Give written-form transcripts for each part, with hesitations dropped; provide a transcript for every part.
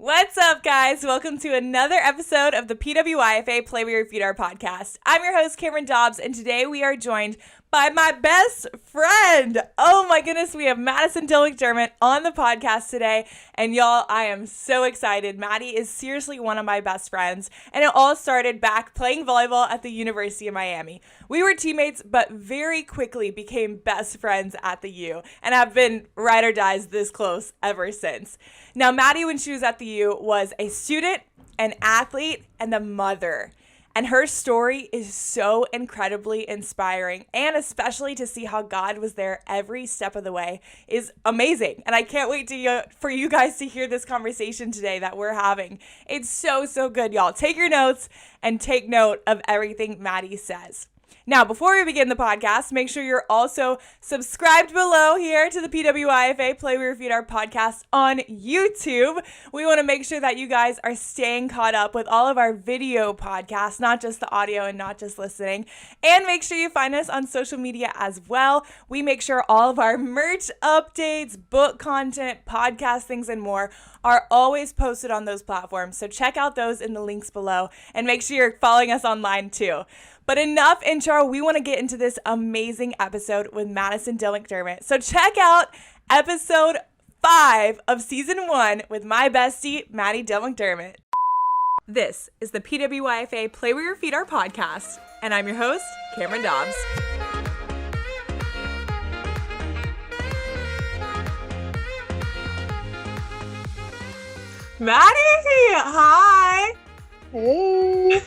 What's up, guys? Welcome to another episode of the PWYFA Play Where Your Feet Are podcast. I'm your host, Cameron Dobbs, and today we are joined by my best friend. Oh my goodness, we have Madison Dill McDermott on the podcast today. And y'all, I am so excited. Madi is seriously one of my best friends, and it all started back playing volleyball at the University of Miami. We were teammates, but very quickly became best friends at the U, and have been ride or dies this close ever since. Now, Madi, when she was at the U, was a student, an athlete, and a mother. And her story is so incredibly inspiring, and especially to see how God was there every step of the way is amazing. And I can't wait for you guys to hear this conversation today that we're having. It's so good, y'all. Take your notes and take note of everything Madi says. Now, before we begin the podcast, make sure you're also subscribed below here to the PWYFA Play Where Your Feet Are podcast on YouTube. We want to make sure that you guys are staying caught up with all of our video podcasts, not just the audio and not just listening. And make sure you find us on social media as well. We make sure all of our merch updates, book content, podcast things, and more are always posted on those platforms. So check out those in the links below and make sure you're following us online too. But enough intro, we want to get into this amazing episode with Madison Dill McDermott. So check out episode 5 of season 1 with my bestie, Madi Dill McDermott. This is the PWYFA Play Where Your Feet Are podcast, and I'm your host, Cameron Dobbs. Madi, hi. Hey.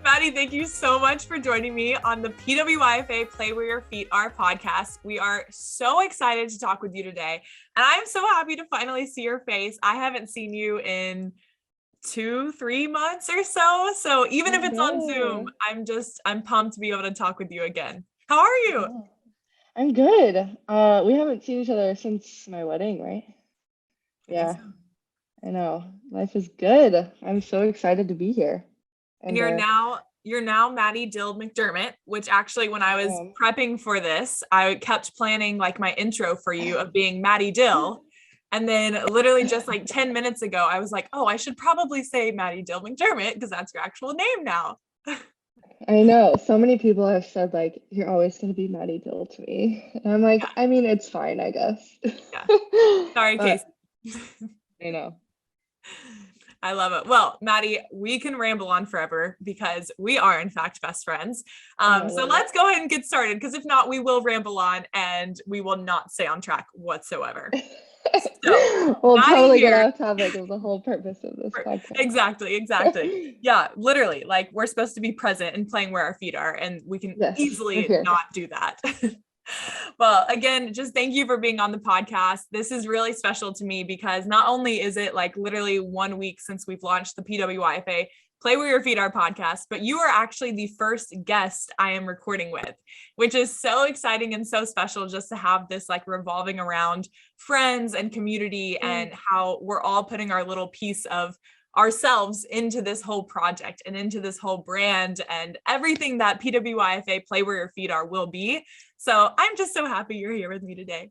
Madi, thank you so much for joining me on the PWYFA Play Where Your Feet Are podcast. We are so excited to talk with you today, and I'm so happy to finally see your face. I haven't seen you in 2-3 months or so. So even if it's on Zoom, I'm pumped to be able to talk with you again. How are you? I'm good. We haven't seen each other since my wedding, right? Yeah, I know. Life is good. I'm so excited to be here. And you're now Madi Dill McDermott, which actually when I was prepping for this, I kept planning like my intro for you of being Madi Dill. And then literally just like 10 minutes ago, I was like, oh, I should probably say Madi Dill McDermott because that's your actual name now. I know. So many people have said like, you're always going to be Madi Dill to me. And I'm like, yeah. I mean, it's fine, I guess. Yeah. Sorry, Casey. I know. I love it. Well, Madi, we can ramble on forever because we are in fact best friends. So let's go ahead and get started, because if not, we will ramble on and we will not stay on track whatsoever. So, we'll totally get off topic of the whole purpose of this podcast. Exactly. Yeah, literally, like we're supposed to be present and playing where our feet are, and we can easily not do that. Well, again, just thank you for being on the podcast. This is really special to me because not only is it like literally 1 week since we've launched the PWYFA Play Where Your Feet Are podcast, but you are actually the first guest I am recording with, which is so exciting and so special just to have this like revolving around friends and community and how we're all putting our little piece of ourselves into this whole project and into this whole brand and everything that PWYFA Play Where Your Feet Are will be. So I'm just so happy you're here with me today.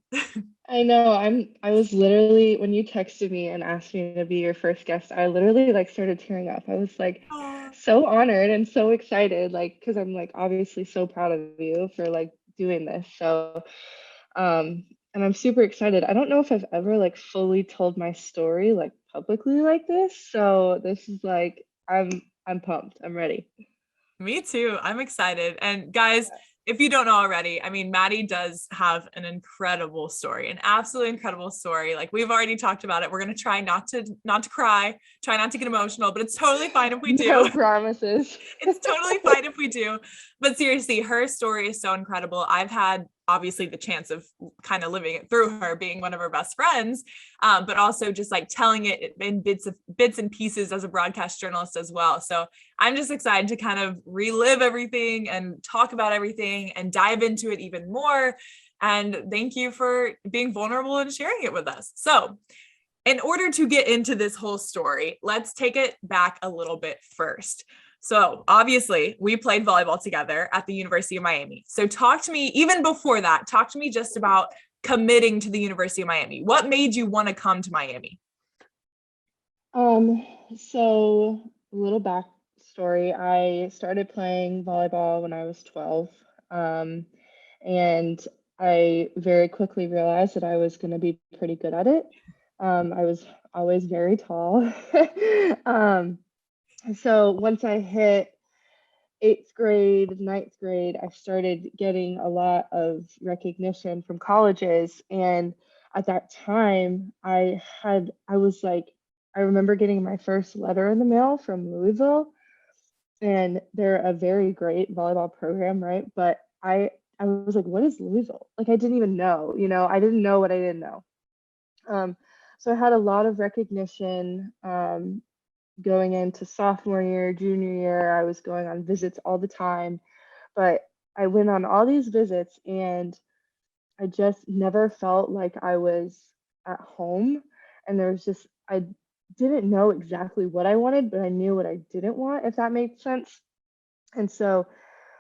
I know. I was literally, when you texted me and asked me to be your first guest, I literally like started tearing up. I was like so honored and so excited, like, because I'm like obviously so proud of you for like doing this. So and I'm super excited. I don't know if I've ever like fully told my story like publicly like this. So this is like, I'm pumped. I'm ready. Me too. I'm excited. And guys, if you don't know already, I mean, Madi does have an incredible story, an absolutely incredible story. Like we've already talked about it. We're going to try not to cry, try not to get emotional, but it's totally fine if we do. No promises. It's totally fine if we do. But seriously, her story is so incredible. I've had obviously the chance of kind of living it through her, being one of her best friends, but also just like telling it in bits and pieces as a broadcast journalist as well. So I'm just excited to kind of relive everything and talk about everything and dive into it even more. And thank you for being vulnerable and sharing it with us. So in order to get into this whole story, let's take it back a little bit first. So obviously we played volleyball together at the University of Miami. So talk to me, even before that, talk to me just about committing to the University of Miami. What made you want to come to Miami? So a little backstory. I started playing volleyball when I was 12. Um, and I very quickly realized that I was going to be pretty good at it. I was always very tall. Um, so once I hit eighth grade, ninth grade, I started getting a lot of recognition from colleges. And at that time, I was like, I remember getting my first letter in the mail from Louisville, and they're a very great volleyball program, right? But I was like, what is Louisville? Like, I didn't even know, I didn't know what I didn't know. Um, so I had a lot of recognition. Going into sophomore year, junior year, I was going on visits all the time, but I went on all these visits and I just never felt like I was at home. And there was just, I didn't know exactly what I wanted, but I knew what I didn't want, if that made sense. And so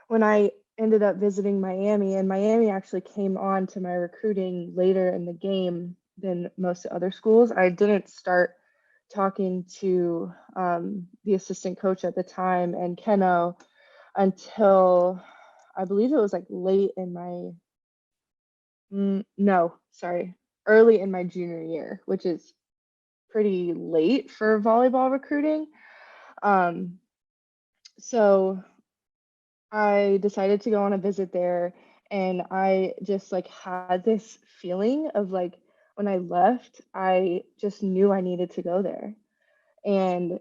when I ended up visiting Miami, and Miami actually came on to my recruiting later in the game than most other schools, I didn't start talking to the assistant coach at the time and Keno until I believe it was like late in my, no, sorry, early in my junior year, which is pretty late for volleyball recruiting. Um, so I decided to go on a visit there, and I just like had this feeling of like when I left, I just knew I needed to go there. And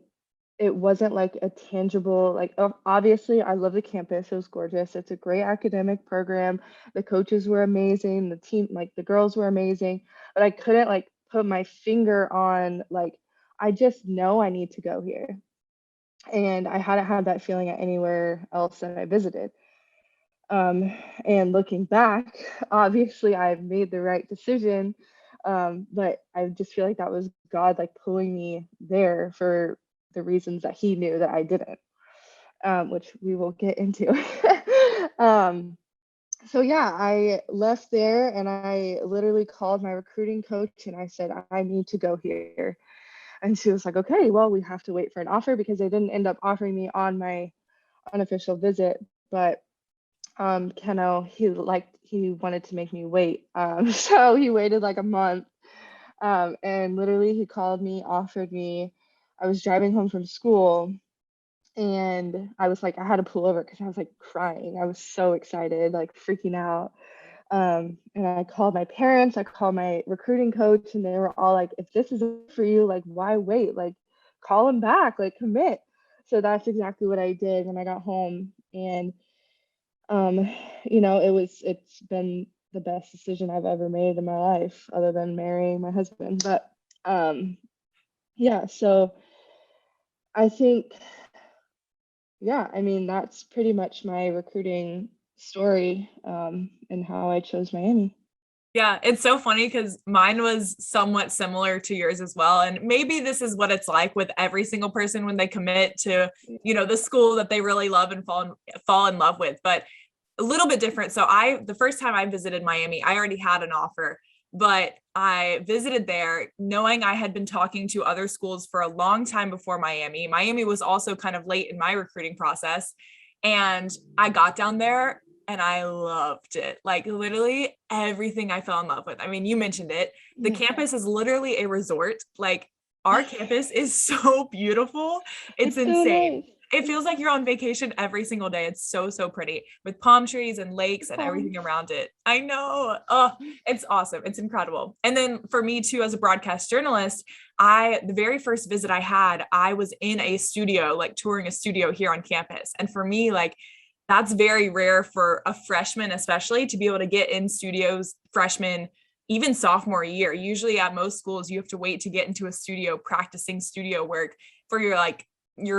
it wasn't like a tangible, like obviously I love the campus. It was gorgeous. It's a great academic program. The coaches were amazing. The team, like the girls were amazing, but I couldn't like put my finger on like, I just know I need to go here. And I hadn't had that feeling at anywhere else that I visited. And looking back, obviously I've made the right decision. But I just feel like that was God like pulling me there for the reasons that He knew that I didn't, which we will get into. um, so yeah, I left there and I literally called my recruiting coach and I said, I need to go here. And she was like, okay, well, we have to wait for an offer because they didn't end up offering me on my unofficial visit. But Keno, he wanted to make me wait. So he waited like a month. And literally he called me, offered me. I was driving home from school and I was like, I had to pull over because I was like crying. I was so excited, like freaking out. And I called my parents, I called my recruiting coach, and they were all like, if this is for you, like, why wait? Like, call him back, like, commit. So that's exactly what I did when I got home. And um, it's been the best decision I've ever made in my life, other than marrying my husband. But yeah, so I think, yeah, I mean, that's pretty much my recruiting story, and how I chose Miami. Yeah, it's so funny because mine was somewhat similar to yours as well. And maybe this is what it's like with every single person when they commit to, the school that they really love and fall in love with, but a little bit different. So the first time I visited Miami, I already had an offer, but I visited there knowing I had been talking to other schools for a long time before Miami. Miami was also kind of late in my recruiting process. And I got down there and I loved it. Like literally everything I fell in love with. I mean, you mentioned it. The campus is literally a resort. Like our campus is so beautiful. It's So insane. nice. It feels like you're on vacation every single day. It's so, so pretty with palm trees and lakes and everything around it. I know. Oh, it's awesome. It's incredible. And then for me too, as a broadcast journalist, the very first visit I had, I was in a studio, like touring a studio here on campus. And for me, like, that's very rare for a freshman, especially to be able to get in studios freshman, even sophomore year. Usually at most schools, you have to wait to get into a studio practicing studio work for your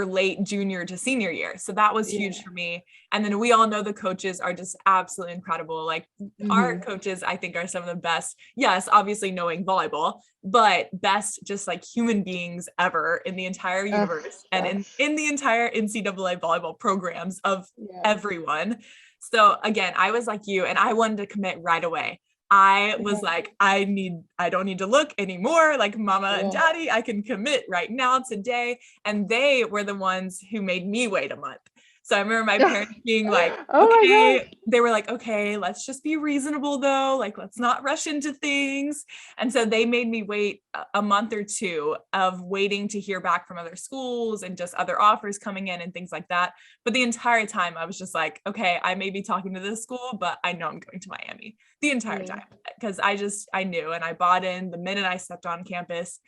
late junior to senior year. So that was huge for me. And then we all know the coaches are just absolutely incredible. Like our coaches, I think, are some of the best. Yes, obviously knowing volleyball, but best just like human beings ever in the entire universe and in the entire NCAA volleyball programs of everyone. So again, I was like you and I wanted to commit right away. I was like, I don't need to look anymore. Like mama and daddy, I can commit right now today. And they were the ones who made me wait a month. So I remember my parents being like, okay, they were like, okay, let's just be reasonable though. Like, let's not rush into things. And so they made me wait a month or two of waiting to hear back from other schools and just other offers coming in and things like that. But the entire time I was just like, okay, I may be talking to this school, but I know I'm going to Miami the entire time because I knew and I bought in the minute I stepped on campus.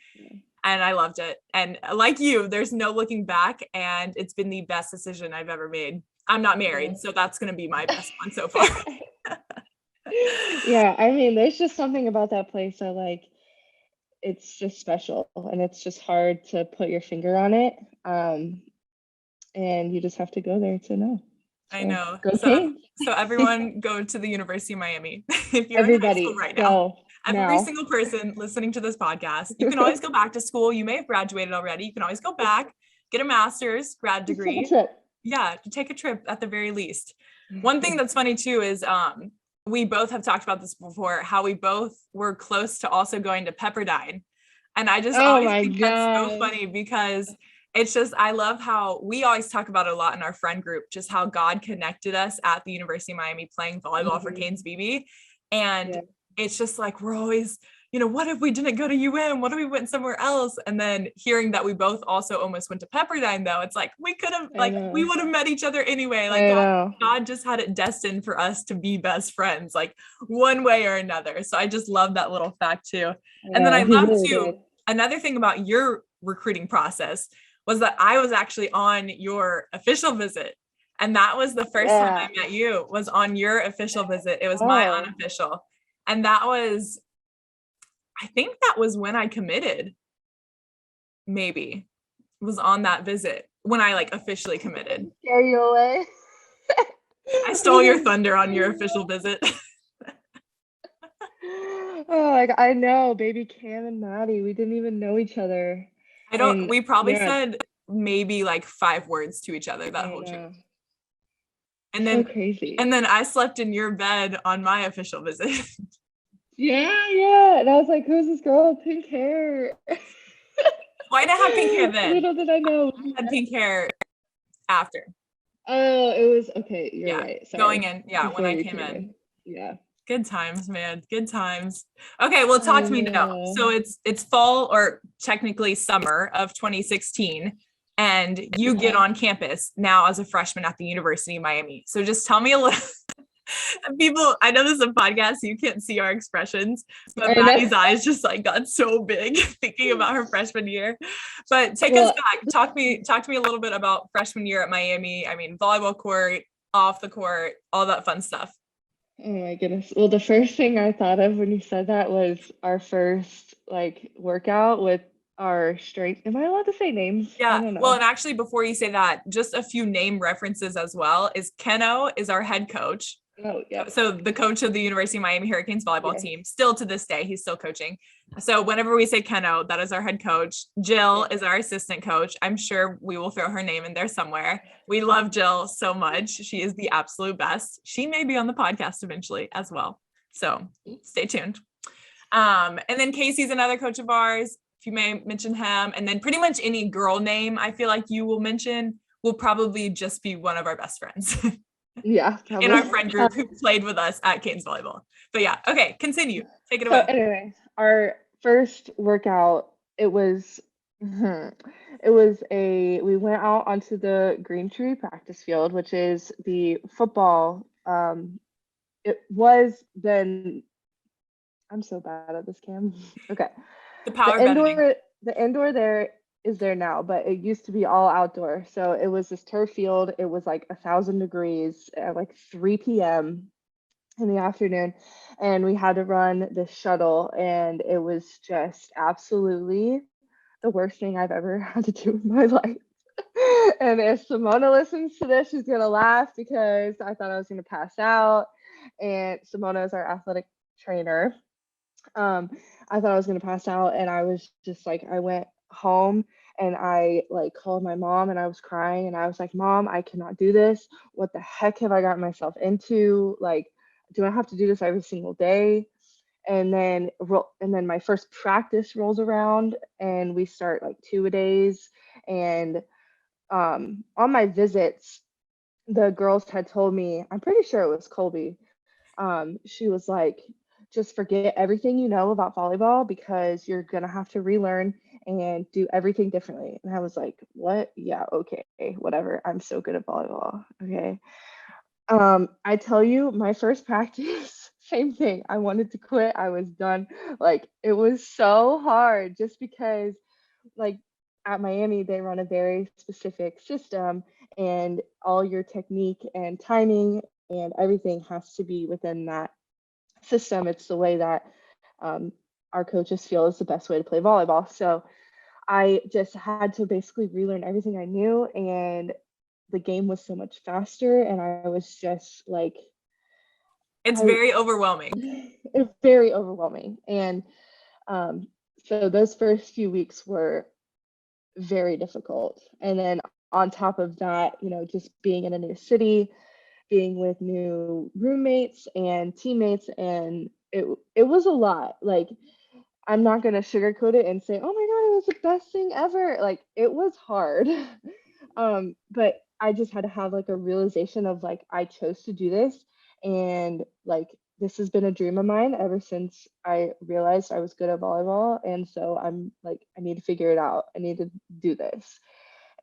And I loved it. And like you, there's no looking back. And it's been the best decision I've ever made. I'm not married, so that's going to be my best one so far. Yeah, I mean, there's just something about that place that like, it's just special and it's just hard to put your finger on it. And you just have to go there to know. So, I know. Go so everyone go to the University of Miami. If you're in high school right now. Every single person listening to this podcast, you can always go back to school. You may have graduated already. You can always go back, get a master's, grad degree. Take a trip. Yeah, take a trip at the very least. One thing that's funny too is we both have talked about this before, how we both were close to also going to Pepperdine. And I just always think that's so funny because it's just, I love how we always talk about it a lot in our friend group, just how God connected us at the University of Miami playing volleyball for Canes BB. And it's just like, we're always, what if we didn't go to UM? What if we went somewhere else? And then hearing that we both also almost went to Pepperdine though, it's like, we could have, we would have met each other anyway. Like God just had it destined for us to be best friends, like one way or another. So I just love that little fact too. And then I love too, another thing about your recruiting process was that I was actually on your official visit. And that was the first time I met you, was on your official visit. It was my unofficial. And that was, I think that was when I committed. Maybe was on that visit when I like officially committed. Scare you away. I stole your thunder on your official visit. I know, baby Cam and Madi. We didn't even know each other. We probably said maybe like 5 words to each other that whole trip. And then so crazy. And then I slept in your bed on my official visit. Yeah. And I was like, who's this girl with pink hair? Why did I have pink hair then? Little did I know. I had pink hair after. Oh, it was okay. You're right. Sorry. Going in. Yeah, when I came in. Yeah. Good times, man. Good times. Okay, well, talk to me now. So it's fall, or technically summer of 2016, and you get on campus now as a freshman at the University of Miami. So just tell me a little. People, I know this is a podcast, so you can't see our expressions, but Maddie's eyes just like got so big thinking about her freshman year. But take us back. Talk to me a little bit about freshman year at Miami. I mean, volleyball court, off the court, all that fun stuff. Oh my goodness. Well, the first thing I thought of when you said that was our first like workout with our strength. Am I allowed to say names? Yeah. Well, and actually before you say that, just a few name references as well. Is Keno is our head coach. Oh, yeah. So the coach of the University of Miami Hurricanes volleyball team, still to this day, he's still coaching. So whenever we say Keno, that is our head coach. Jill is our assistant coach. I'm sure we will throw her name in there somewhere. We love Jill so much. She is the absolute best. She may be on the podcast eventually as well. So stay tuned. And then Casey's another coach of ours. If you may mention him. And then pretty much any girl name I feel like you will mention will probably just be one of our best friends. Yeah, probably. In our friend group who played with us at Canes volleyball. But yeah, okay, continue. Take it away. So anyway, our first workout, we went out onto the Green Tree practice field, which is the football. It was then, I'm so bad at this, Cam. Okay. The indoor there is there now, but it used to be all outdoor. So it was this turf field. It was like 1,000 degrees at like 3 p.m. in the afternoon. And we had to run this shuttle. And it was just absolutely the worst thing I've ever had to do in my life. And if Simona listens to this, she's going to laugh because I thought I was going to pass out. And Simona is our athletic trainer. I thought I was going to pass out. And I was just like, I went home and I like called my mom and I was crying and I was like, Mom, I cannot do this. What the heck have I gotten myself into? Like, do I have to do this every single day? and then my first practice rolls around, and we start like 2-a-days. And on my visits, the girls had told me, I'm pretty sure it was Colby, she was like, just forget everything you know about volleyball because you're gonna have to relearn and do everything differently. And I was like, what? Yeah, okay, whatever. I'm so good at volleyball. Okay. I tell you, my first practice, same thing. I wanted to quit. I was done. Like, it was so hard just because, like, at Miami, they run a very specific system, and all your technique and timing and everything has to be within that system. It's the way that um, our coaches feel is the best way to play volleyball. So I just had to basically relearn everything I knew, and the game was so much faster, and I was just like, It's very overwhelming. it's very overwhelming. And um, so those first few weeks were very difficult. And then on top of that, just being in a new city, being with new roommates and teammates, and it was a lot. Like, I'm not gonna sugarcoat it and say, oh my God, it was the best thing ever. Like, it was hard. But I just had to have like a realization of like, I chose to do this, and like, this has been a dream of mine ever since I realized I was good at volleyball. And so I'm like, I need to figure it out. I need to do this.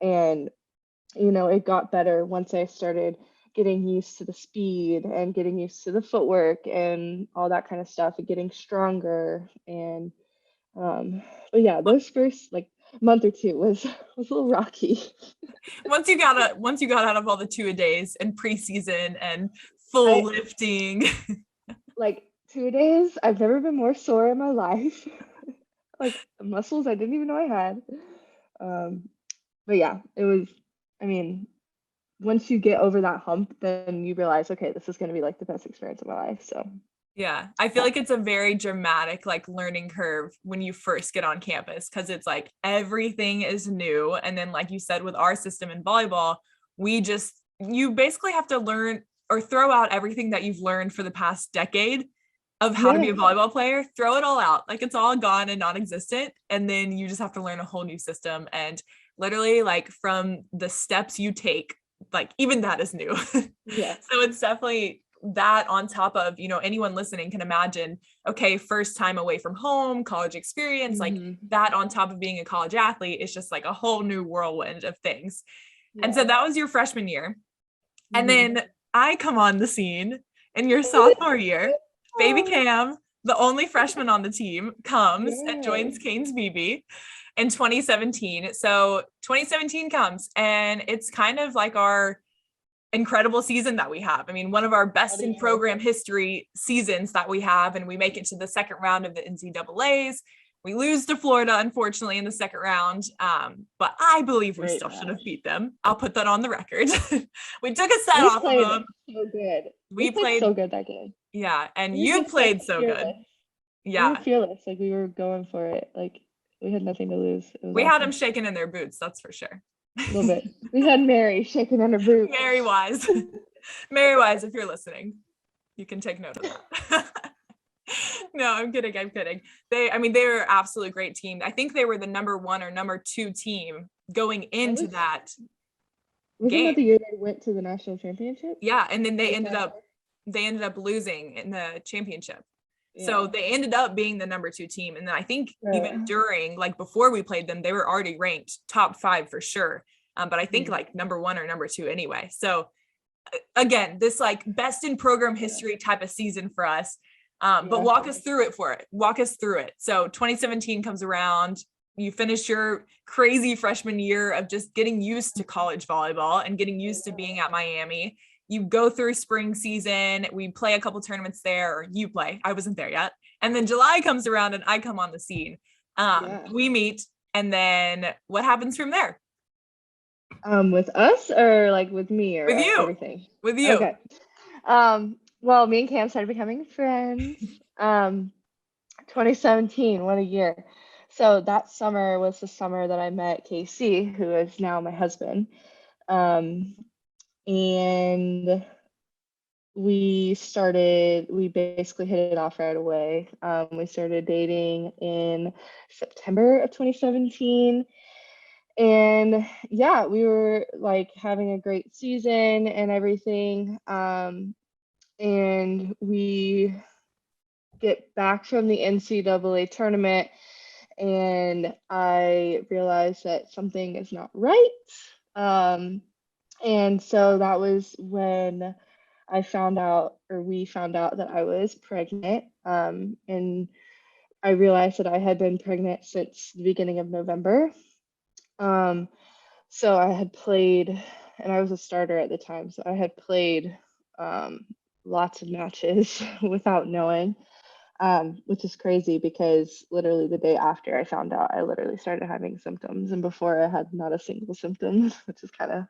And it got better once I started getting used to the speed and getting used to the footwork and all that kind of stuff, and getting stronger. And but yeah, those first like month or two was a little rocky. Once you got out of all the 2-a-days and preseason and full lifting. Like 2 days, I've never been more sore in my life. Like, muscles I didn't even know I had. But yeah, it was, I mean, once you get over that hump, then you realize, okay, this is going to be like the best experience of my life. So Yeah, I feel like it's a very dramatic like learning curve when you first get on campus, because it's like everything is new. And then like you said, with our system in volleyball, you basically have to learn or throw out everything that you've learned for the past decade of how to be a volleyball player, throw it all out. Like, it's all gone and non-existent. And then you just have to learn a whole new system. And literally, like, from the steps you take, like, even that is new. yeah. So it's definitely that, on top of, anyone listening can imagine, okay, first time away from home, college experience, like that on top of being a college athlete is just like a whole new whirlwind of things. Yeah. And so that was your freshman year. And then I come on the scene in your sophomore year. Baby Cam, the only freshman on the team, comes and joins Kane's BB in 2017. So 2017 comes, and it's kind of like our incredible season that we have. I mean, one of our best in program history seasons that we have, and we make it to the second round of the NCAAs. We lose to Florida, unfortunately, in the second round, but I believe we still should have beat them. I'll put that on the record. We took a set off of them. So good. We played so good that game. Yeah, and you played so good. Yeah, we were fearless. Like, we were going for it. Like, we had nothing to lose. We had them shaking in their boots, that's for sure. A little bit. We had Mary shaking in her boots. Mary Wise. Mary Wise, if you're listening, you can take note of that. No, I'm kidding. They were absolutely great team. I think they were the number 1 or number 2 team going into that game. Wasn't that the year they went to the national championship? Yeah, and then they ended up losing in the championship. Yeah. So they ended up being the number 2 team. And then I think even during, like, before we played them, they were already ranked top 5 for sure. But I think like number 1 or number 2 anyway. So again, this like best in program history type of season for us. But walk us through it. So 2017 comes around. You finish your crazy freshman year of just getting used to college volleyball and getting used to being at Miami. You go through spring season. We play a couple tournaments there, or you play. I wasn't there yet. And then July comes around and I come on the scene. We meet, and then what happens from there? With us, or like with me, or with you? Everything? With you. Okay. Well, me and Cam started becoming friends. 2017, what a year. So that summer was the summer that I met Casey, who is now my husband. And we basically hit it off right away. We started dating in September of 2017. And yeah, we were like having a great season and everything. And we get back from the NCAA tournament, and I realized that something is not right. Um, and so that was when we found out that I was pregnant. And I realized that I had been pregnant since the beginning of November. Um, so I had played, and I was a starter at the time, so I had played um, lots of matches without knowing, which is crazy because literally the day after I found out, I literally started having symptoms, and before I had not a single symptom, which is kind of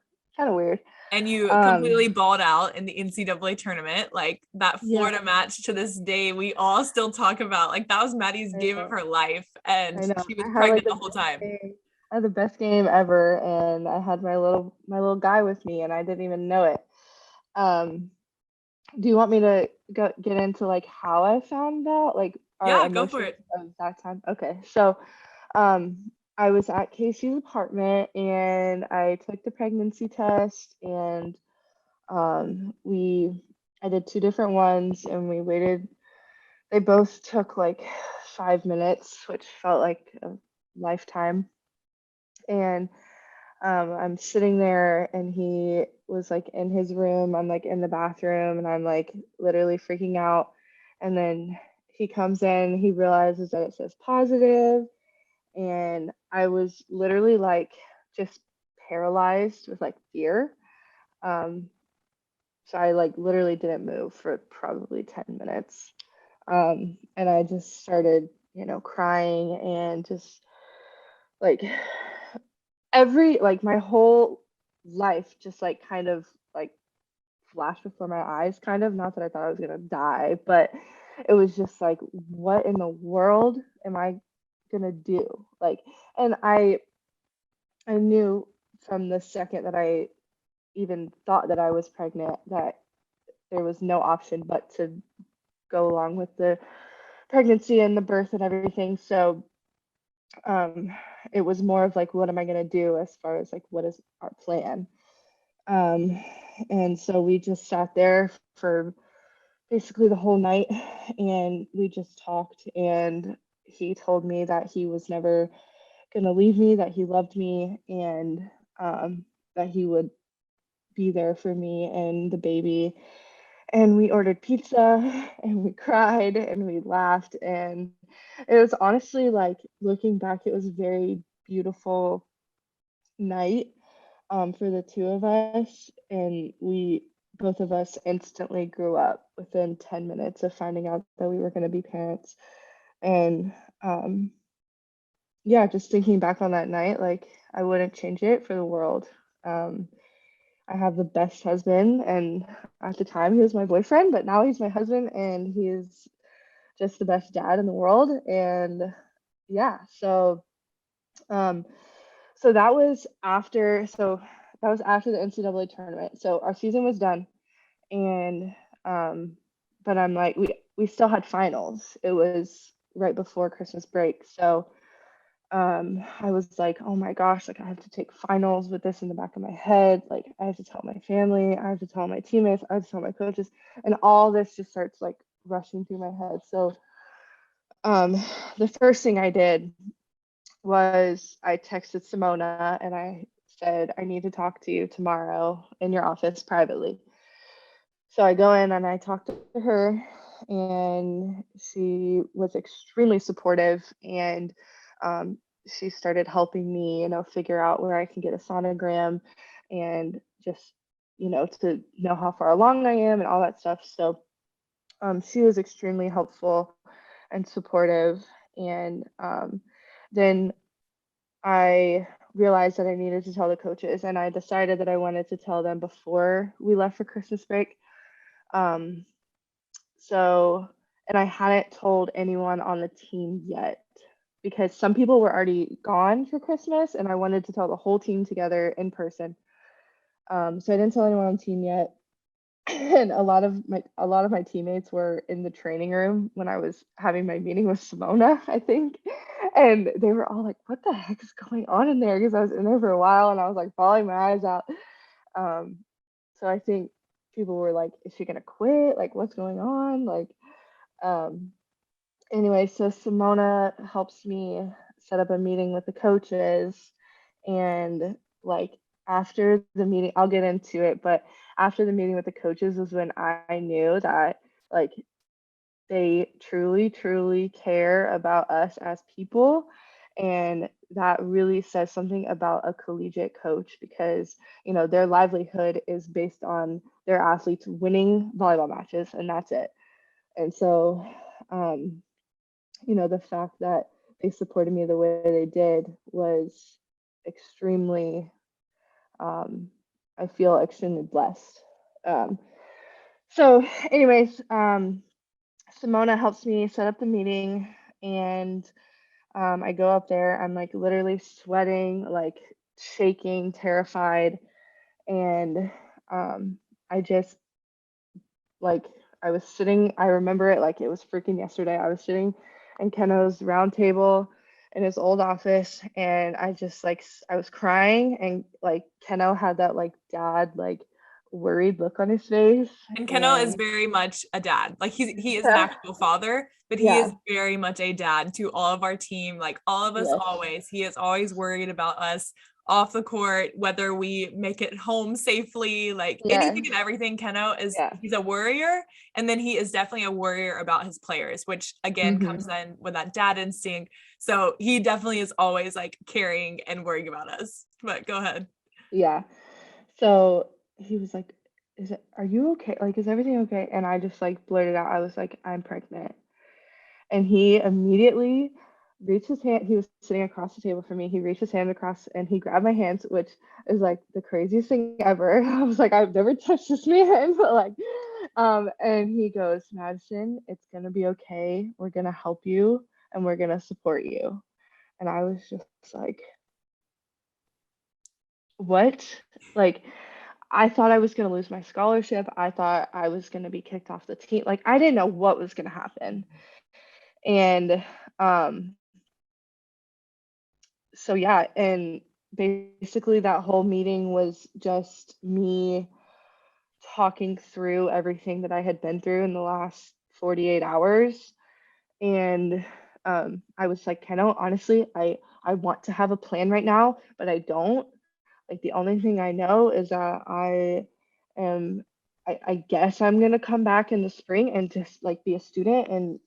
weird. And you Um, completely balled out in the NCAA tournament. Like that yeah, Florida match to this day, we all still talk about. Like that was Maddie's I game of know. her life, and I know. she was I had like pregnant the the whole best time. game. I had the best game ever, and I had my little guy with me, and I didn't even know it. Um, do you want me to get into like how I found out, like our Yeah, go for emotions it. of that time? Okay, so I was at Casey's apartment, and I took the pregnancy test, and we I did two different ones, and we waited. They both took like 5 minutes, which felt like a lifetime. And I'm sitting there, and he was like in his room. I'm like in the bathroom, and I'm like literally freaking out. And then he comes in, he realizes that it says positive, and I was literally like just paralyzed with like fear. Um, so I like literally didn't move for probably 10 minutes. And I just started, crying, and just like my whole life just like kind of like flashed before my eyes, kind of. Not that I thought I was gonna die, but it was just like, what in the world am I gonna do? Like, and I knew from the second that I even thought that I was pregnant that there was no option but to go along with the pregnancy and the birth and everything. So um, it was more of like, what am I going to do as far as like, what is our plan? Um, and so we just sat there for basically the whole night, and we just talked. And he told me that he was never going to leave me, that he loved me, and that he would be there for me and the baby. And we ordered pizza, and we cried, and we laughed, and it was honestly like, looking back, it was a very beautiful night, for the two of us, and we both of us instantly grew up within 10 minutes of finding out that we were going to be parents. And um, yeah, just thinking back on that night, like, I wouldn't change it for the world. Um, I have the best husband, and at the time he was my boyfriend, but now he's my husband, and he is just the best dad in the world. And yeah, um, so that was after the NCAA tournament. So our season was done, and um, but I'm like, we still had finals. It was right before Christmas break, so I was like, oh my gosh, like I have to take finals with this in the back of my head. Like I have to tell my family, I have to tell my teammates, I have to tell my coaches, and all this just starts like rushing through my head. So um, the first thing I did was I texted Simona, and I said, I need to talk to you tomorrow in your office privately. So I go in and I talk to her, and she was extremely supportive, and um, she started helping me, figure out where I can get a sonogram, and just, to know how far along I am and all that stuff. So she was extremely helpful and supportive. And then I realized that I needed to tell the coaches, and I decided that I wanted to tell them before we left for Christmas break. Um, so, and I hadn't told anyone on the team yet because some people were already gone for Christmas, and I wanted to tell the whole team together in person. So I didn't tell anyone on the team yet. and a lot of my teammates were in the training room when I was having my meeting with Simona, I think. And they were all like, what the heck is going on in there? Because I was in there for a while and I was like bawling my eyes out. Um, so I think people were like, is she gonna quit? Like, what's going on? Like, um, anyway, so Simona helps me set up a meeting with the coaches. And like after the meeting, I'll get into it, but after the meeting with the coaches was when I knew that like they truly, truly care about us as people. And that really says something about a collegiate coach because, their livelihood is based on their athletes winning volleyball matches, and that's it. And so, um, the fact that they supported me the way they did was extremely, um, I feel extremely blessed. Um, so, anyways, Simona helps me set up the meeting, and I go up there. I'm like literally sweating, like shaking, terrified, and I just like I was sitting. I remember it like it was freaking yesterday. I was sitting in Keno's round table in his old office, and I just like I was crying, and like Keno had that like dad like worried look on his face, And Keno is and very much a dad. Like he is an actual father, but he is yeah, very much a dad to all of our team, like all of us yes, always. He is always worried about us off the court, whether we make it home safely, like anything yes, and everything. Keno is yeah. he's a worrier, and then he is definitely a worrier about his players, which again comes Hmm. in with that dad instinct. So he definitely is always like caring and worrying about us. But go ahead. Yeah. So he was like, are you okay? Like, is everything okay? And I just like blurted out, I was like, I'm pregnant. And he immediately reached his hand. He was sitting across the table from me. He reached his hand across and he grabbed my hands, which is like the craziest thing ever. I was like, I've never touched this man, but like, and he goes, Madison, it's gonna be okay. We're gonna help you and we're gonna support you. And I was just like, what? Like, I thought I was going to lose my scholarship. I thought I was going to be kicked off the team. Like, I didn't know what was going to happen. And um, so, yeah. And basically, that whole meeting was just me talking through everything that I had been through in the last 48 hours. And I was like, Keno, honestly, I want to have a plan right now, but I don't. Like the only thing I know is that am I guess I'm gonna come back in the spring and just like be a student and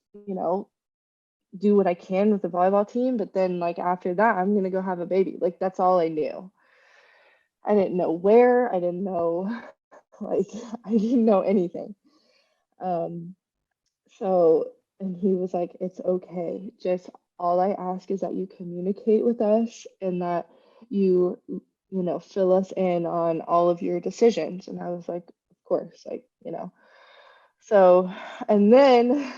do what I can with the volleyball team. But then like after that, I'm gonna go have a baby. Like that's all I knew. I didn't know where. I didn't know like I didn't know anything. Um, so and he was like, it's okay. Just all I ask is that you communicate with us and that fill us in on all of your decisions. And I was like, of course, like. So, and then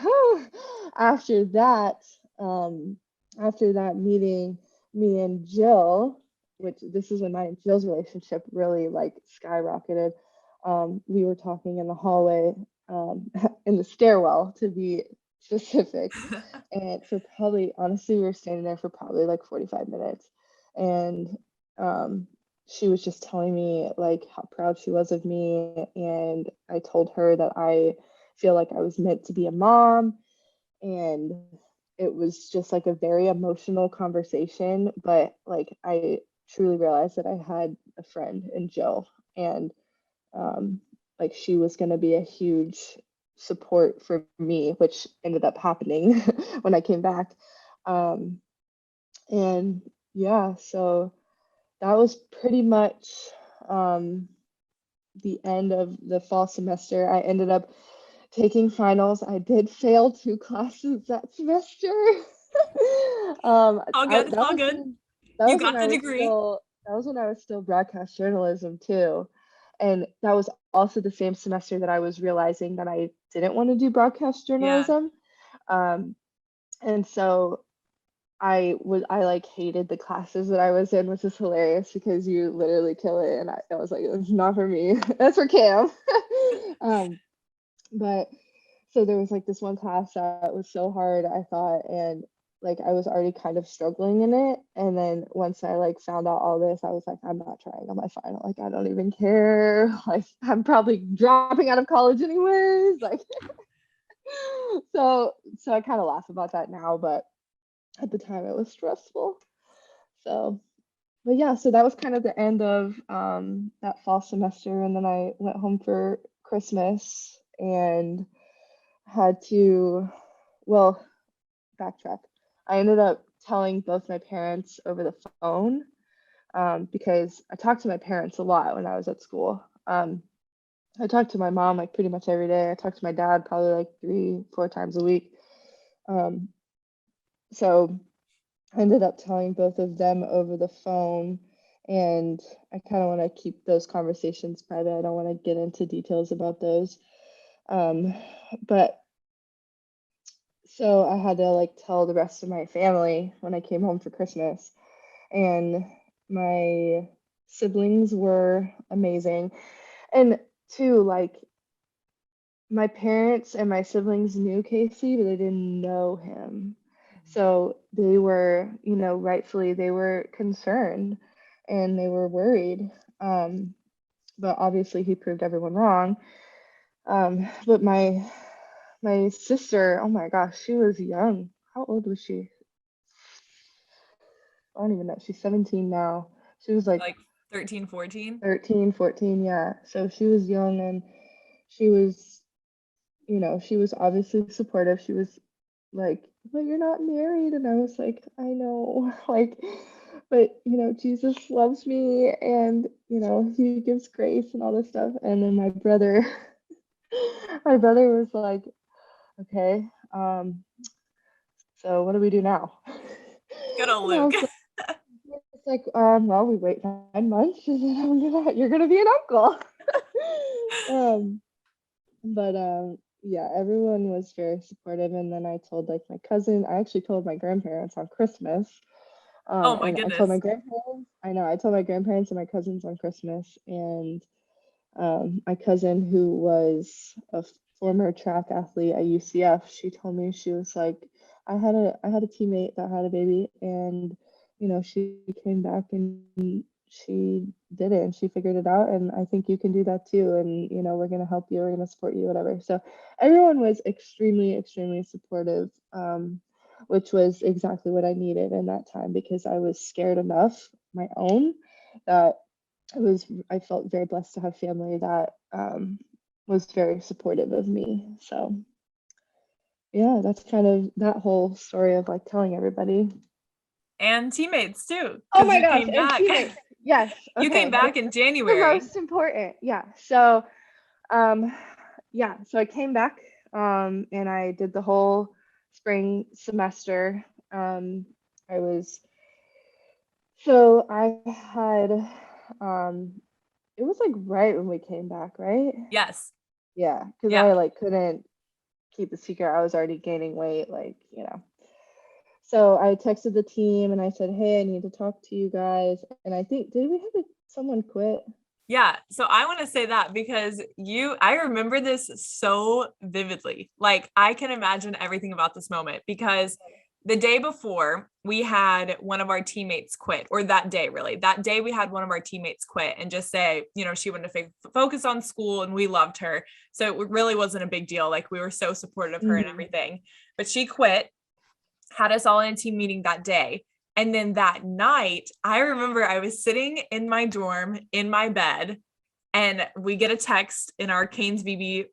after that, um, after that meeting, me and Jill, which this is when my and Jill's relationship really like skyrocketed. We were talking in the hallway, in the stairwell to be specific. And for probably, honestly, we were standing there for probably like 45 minutes. And um, she was just telling me like how proud she was of me. And I told her that I feel like I was meant to be a mom. And it was just like a very emotional conversation. But like, I truly realized that I had a friend in Jill. And um, like, she was going to be a huge support for me, which ended up happening when I came back. Um, and yeah, so that was pretty much um, the end of the fall semester. I ended up taking finals. I did fail two classes that semester. All I good. It's that all was good. when that You was when got I the was degree. still that was when I was still broadcast journalism too. And that was also the same semester that I was realizing that I didn't want to do broadcast Yeah. journalism. Um, and so I like hated the classes that I was in, which is hilarious because you literally kill it. And I was like, it's not for me. That's for Cam. But so there was like this one class that was so hard, I thought, and like I was already kind of struggling in it. And then once I like found out all this, I was like, I'm not trying on my final. Like I don't even care. Like I'm probably dropping out of college anyways. Like so I kind of laugh about that now, but at the time it was stressful. So but yeah, so that was kind of the end of that fall semester, and then I went home for Christmas and had to, well, backtrack. I ended up telling both my parents over the phone because I talked to my parents a lot when I was at school. I talked to my mom like pretty much every day. I talked to my dad probably like 3, 4 times a week. Um, so I ended up telling both of them over the phone, and I kind of want to keep those conversations private. I don't want to get into details about those. Um, but so I had to like tell the rest of my family when I came home for Christmas, and my siblings were amazing. And too, like my parents and my siblings knew Casey, but they didn't know him. So they were, rightfully they were concerned and they were worried. But obviously he proved everyone wrong. But my sister, oh my gosh, she was young. How old was she? I don't even know. She's 17 now. She was like Like 13, 14. 13, 14, yeah. So she was young, and she was, she was obviously supportive. She was like, but you're not married. And I was like, I know, like, but Jesus loves me, and he gives grace and all this stuff. And then my brother, my brother was like, okay, so what do we do now? Good old And I Luke. was like, well, we wait 9 months, and then you're gonna be an uncle. um, but yeah, everyone was very supportive, and then I told like my cousin. I actually told my grandparents on Christmas. Oh my And I told my goodness. grandparents. I know I told my grandparents and my cousins on Christmas, and my cousin who was a former track athlete at UCF, she told me, she was like, I had a teammate that had a baby, and she came back and she did it and she figured it out, and I think you can do that too, and we're gonna help you, we're gonna support you, whatever. So everyone was extremely, extremely supportive, which was exactly what I needed in that time because I was scared enough my own that I felt very blessed to have family that was very supportive of me. So yeah, that's kind of that whole story of like telling everybody. And teammates too, Oh because my you gosh, came and back. teammates. Yes. You came Okay. back in The January. most important. Yeah. So um yeah, so I came back and I did the whole spring semester. I was so I had it was like right when we came back, right? Yes. Yeah, because Yeah. I like couldn't keep a secret. I was already gaining weight, like. So I texted the team and I said, "Hey, I need to talk to you guys." And I think, did we have someone quit? Yeah. So I want to say that because I remember this so vividly. Like I can imagine everything about this moment because the day before we had one of our teammates quit, or that day, really, that day we had one of our teammates quit and just say, she wanted to focus on school and we loved her. So it really wasn't a big deal. Like we were so supportive of her and everything, but she quit, had us all in a team meeting that day. And then that night, I remember I was sitting in my dorm in my bed, and we get a text in our Canes BB,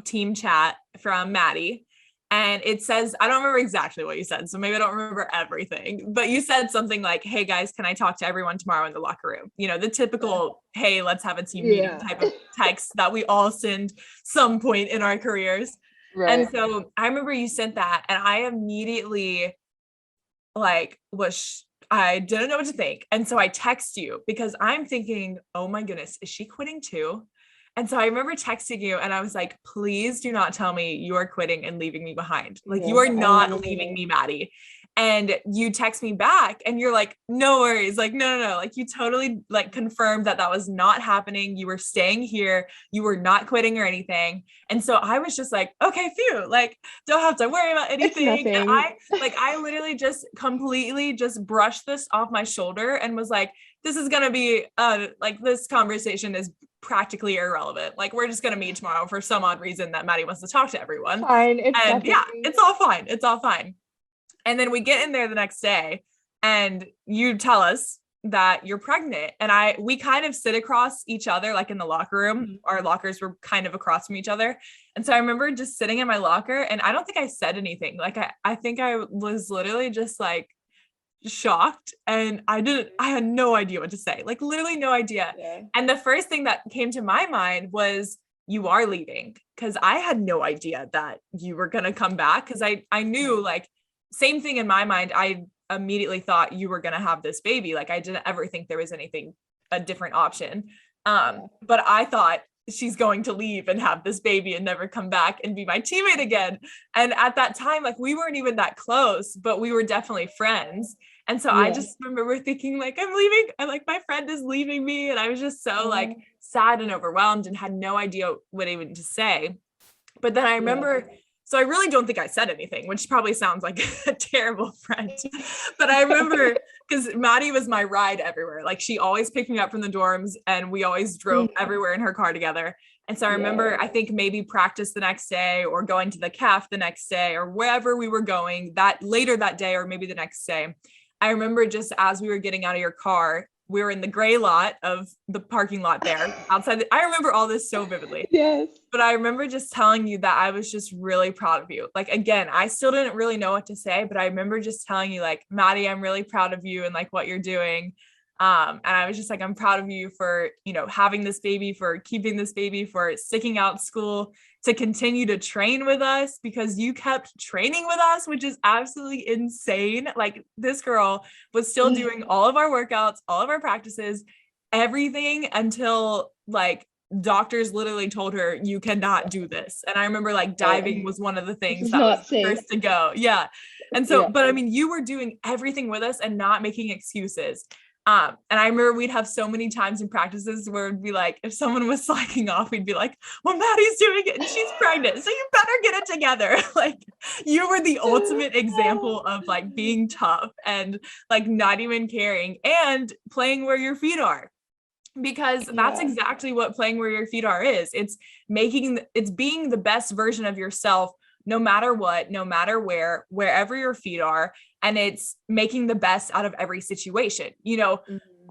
team chat from Madi. And it says, I don't remember exactly what you said, so maybe I don't remember everything, but you said something like, "Hey guys, can I talk to everyone tomorrow in the locker room?" The typical, "Hey, let's have a team meeting" type of text that we all send some point in our careers. Right. And so I remember you sent that, and I immediately like I didn't know what to think. And so I text you because I'm thinking, oh my goodness, is she quitting too? And so I remember texting you and I was like, please do not tell me you are quitting and leaving me behind. Like you are not leaving me, Madi. And you text me back and you're like, no worries. Like, no. Like you totally like confirmed that that was not happening. You were staying here. You were not quitting or anything. And so I was just like, okay, phew, like don't have to worry about It's anything. And nothing. I literally just completely just brushed this off my shoulder and was like, this is going to be like this conversation is practically irrelevant. Like we're just going to meet tomorrow for some odd reason that Madi wants to talk to everyone. Fine. It's And nothing. yeah, it's all fine. It's all fine. And then we get in there the next day and you tell us that you're pregnant. And we kind of sit across each other, like in the locker room. Mm-hmm. Our lockers were kind of across from each other. And so I remember just sitting in my locker and I don't think I said anything. Like I think I was literally just like shocked and I had no idea what to say, like literally no idea. Yeah. And the first thing that came to my mind was, you are leaving, because I had no idea that you were going to come back, because I knew, like, same thing in my mind. I immediately thought you were going to have this baby. Like I didn't ever think there was a different option. But I thought she's going to leave and have this baby and never come back and be my teammate again. And at that time, like we weren't even that close, but we were definitely friends. And so I just remember thinking like, I'm leaving. I like, my friend is leaving me. And I was just so like sad and overwhelmed and had no idea what even to say. But then I remember, so I really don't think I said anything, which probably sounds like a terrible friend. But I remember, because Madi was my ride everywhere. Like she always picked me up from the dorms and we always drove everywhere in her car together. And so I remember, I think maybe practice the next day or going to the caf the next day or wherever we were going that later that day or maybe the next day. I remember just as we were getting out of your car, we were in the gray lot of the parking lot there outside. I remember all this so vividly. Yes. But I remember just telling you that I was just really proud of you. Like, again, I still didn't really know what to say, but I remember just telling you like, Madi, I'm really proud of you and like what you're doing. And I was just like, I'm proud of you for, having this baby, for keeping this baby, for sticking out school, to continue to train with us, because you kept training with us, which is absolutely insane. Like this girl was still doing all of our workouts, all of our practices, everything until like doctors literally told her, you cannot do this. And I remember like diving was one of the things that was the first to go. Yeah. And so, but I mean, you were doing everything with us and not making excuses. And I remember we'd have so many times in practices where it'd be like, if someone was slacking off, we'd be like, well, Maddie's doing it and she's pregnant, so you better get it together. Like you were the ultimate example of like being tough and like not even caring and playing where your feet are. Because that's exactly what playing where your feet are is. It's being the best version of yourself, no matter what, no matter where, wherever your feet are. And it's making the best out of every situation.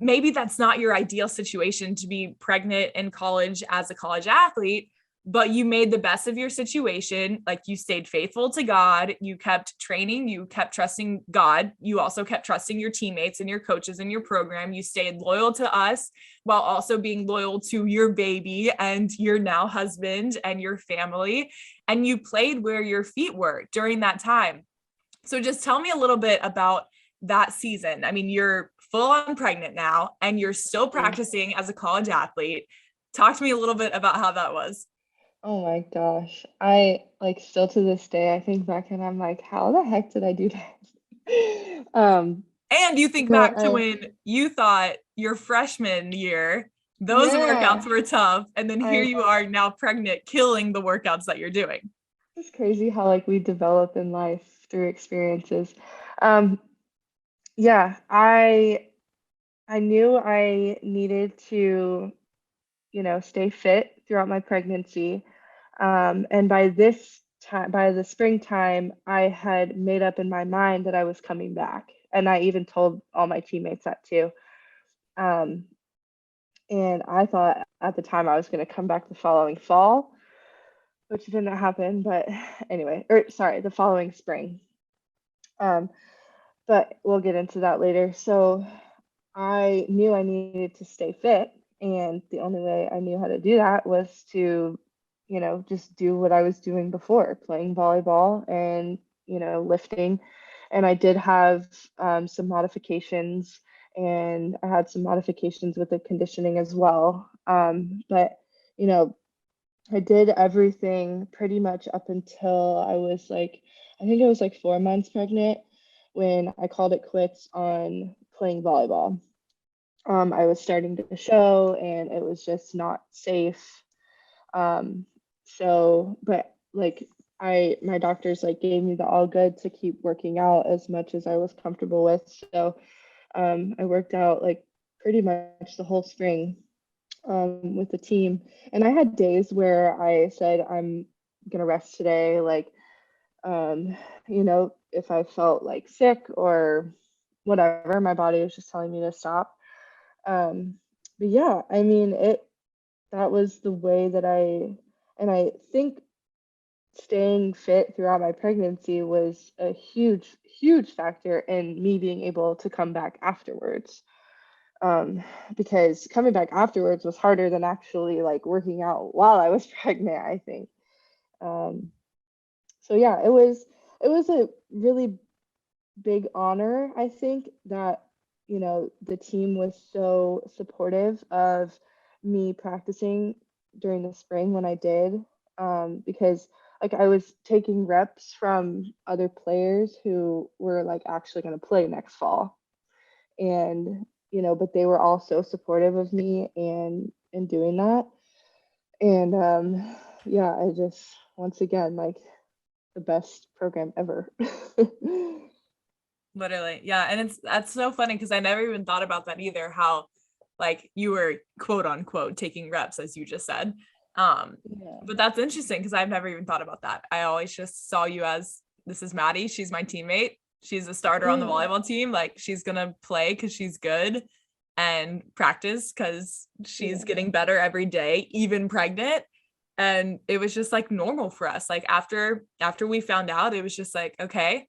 Maybe that's not your ideal situation to be pregnant in college as a college athlete, but you made the best of your situation. Like you stayed faithful to God. You kept training. You kept trusting God. You also kept trusting your teammates and your coaches and your program. You stayed loyal to us while also being loyal to your baby and your now husband and your family. And you played where your feet were during that time. So just tell me a little bit about that season. I mean, you're full on pregnant now and you're still practicing as a college athlete. Talk to me a little bit about how that was. Oh my gosh. I like still to this day, I think back and I'm like, how the heck did I do that? And you think back to when you thought your freshman year, those workouts were tough. And then here you are now pregnant, killing the workouts that you're doing. It's crazy how like we develop in life through experiences. I knew I needed to, stay fit throughout my pregnancy. And by the springtime, I had made up in my mind that I was coming back. And I even told all my teammates that too. And I thought at the time I was going to come back the following fall, which didn't happen. But anyway, the following spring. But we'll get into that later. So I knew I needed to stay fit. And the only way I knew how to do that was to, just do what I was doing before, playing volleyball and, lifting. And I did have some modifications, and I had some modifications with the conditioning as well. But, I did everything pretty much up until I think I was like 4 months pregnant when I called it quits on playing volleyball. I was starting to show and it was just not safe. But like my doctors like gave me the all good to keep working out as much as I was comfortable with. So I worked out like pretty much the whole spring with the team. And I had days where I said, I'm gonna rest today. Like, if I felt like sick or whatever, my body was just telling me to stop. But yeah, I mean, that was the way that and I think staying fit throughout my pregnancy was a huge, huge factor in me being able to come back afterwards. Because coming back afterwards was harder than actually like working out while I was pregnant, I think. Um, so yeah, it was a really big honor, I think, that, the team was so supportive of me practicing during the spring when I did, because like I was taking reps from other players who were like actually going to play next fall. And, but they were all so supportive of me and in doing that. And yeah, I just, once again, like the best program ever. Literally. Yeah. And that's so funny because I never even thought about that either, how like you were quote unquote taking reps, as you just said. Yeah. But that's interesting because I've never even thought about that. I always just saw you as, this is Madi, she's my teammate. She's a starter on the Yeah. volleyball team. Like she's gonna play because she's good and practice because she's getting better every day, even pregnant. And it was just like normal for us. Like after we found out, it was just like, okay,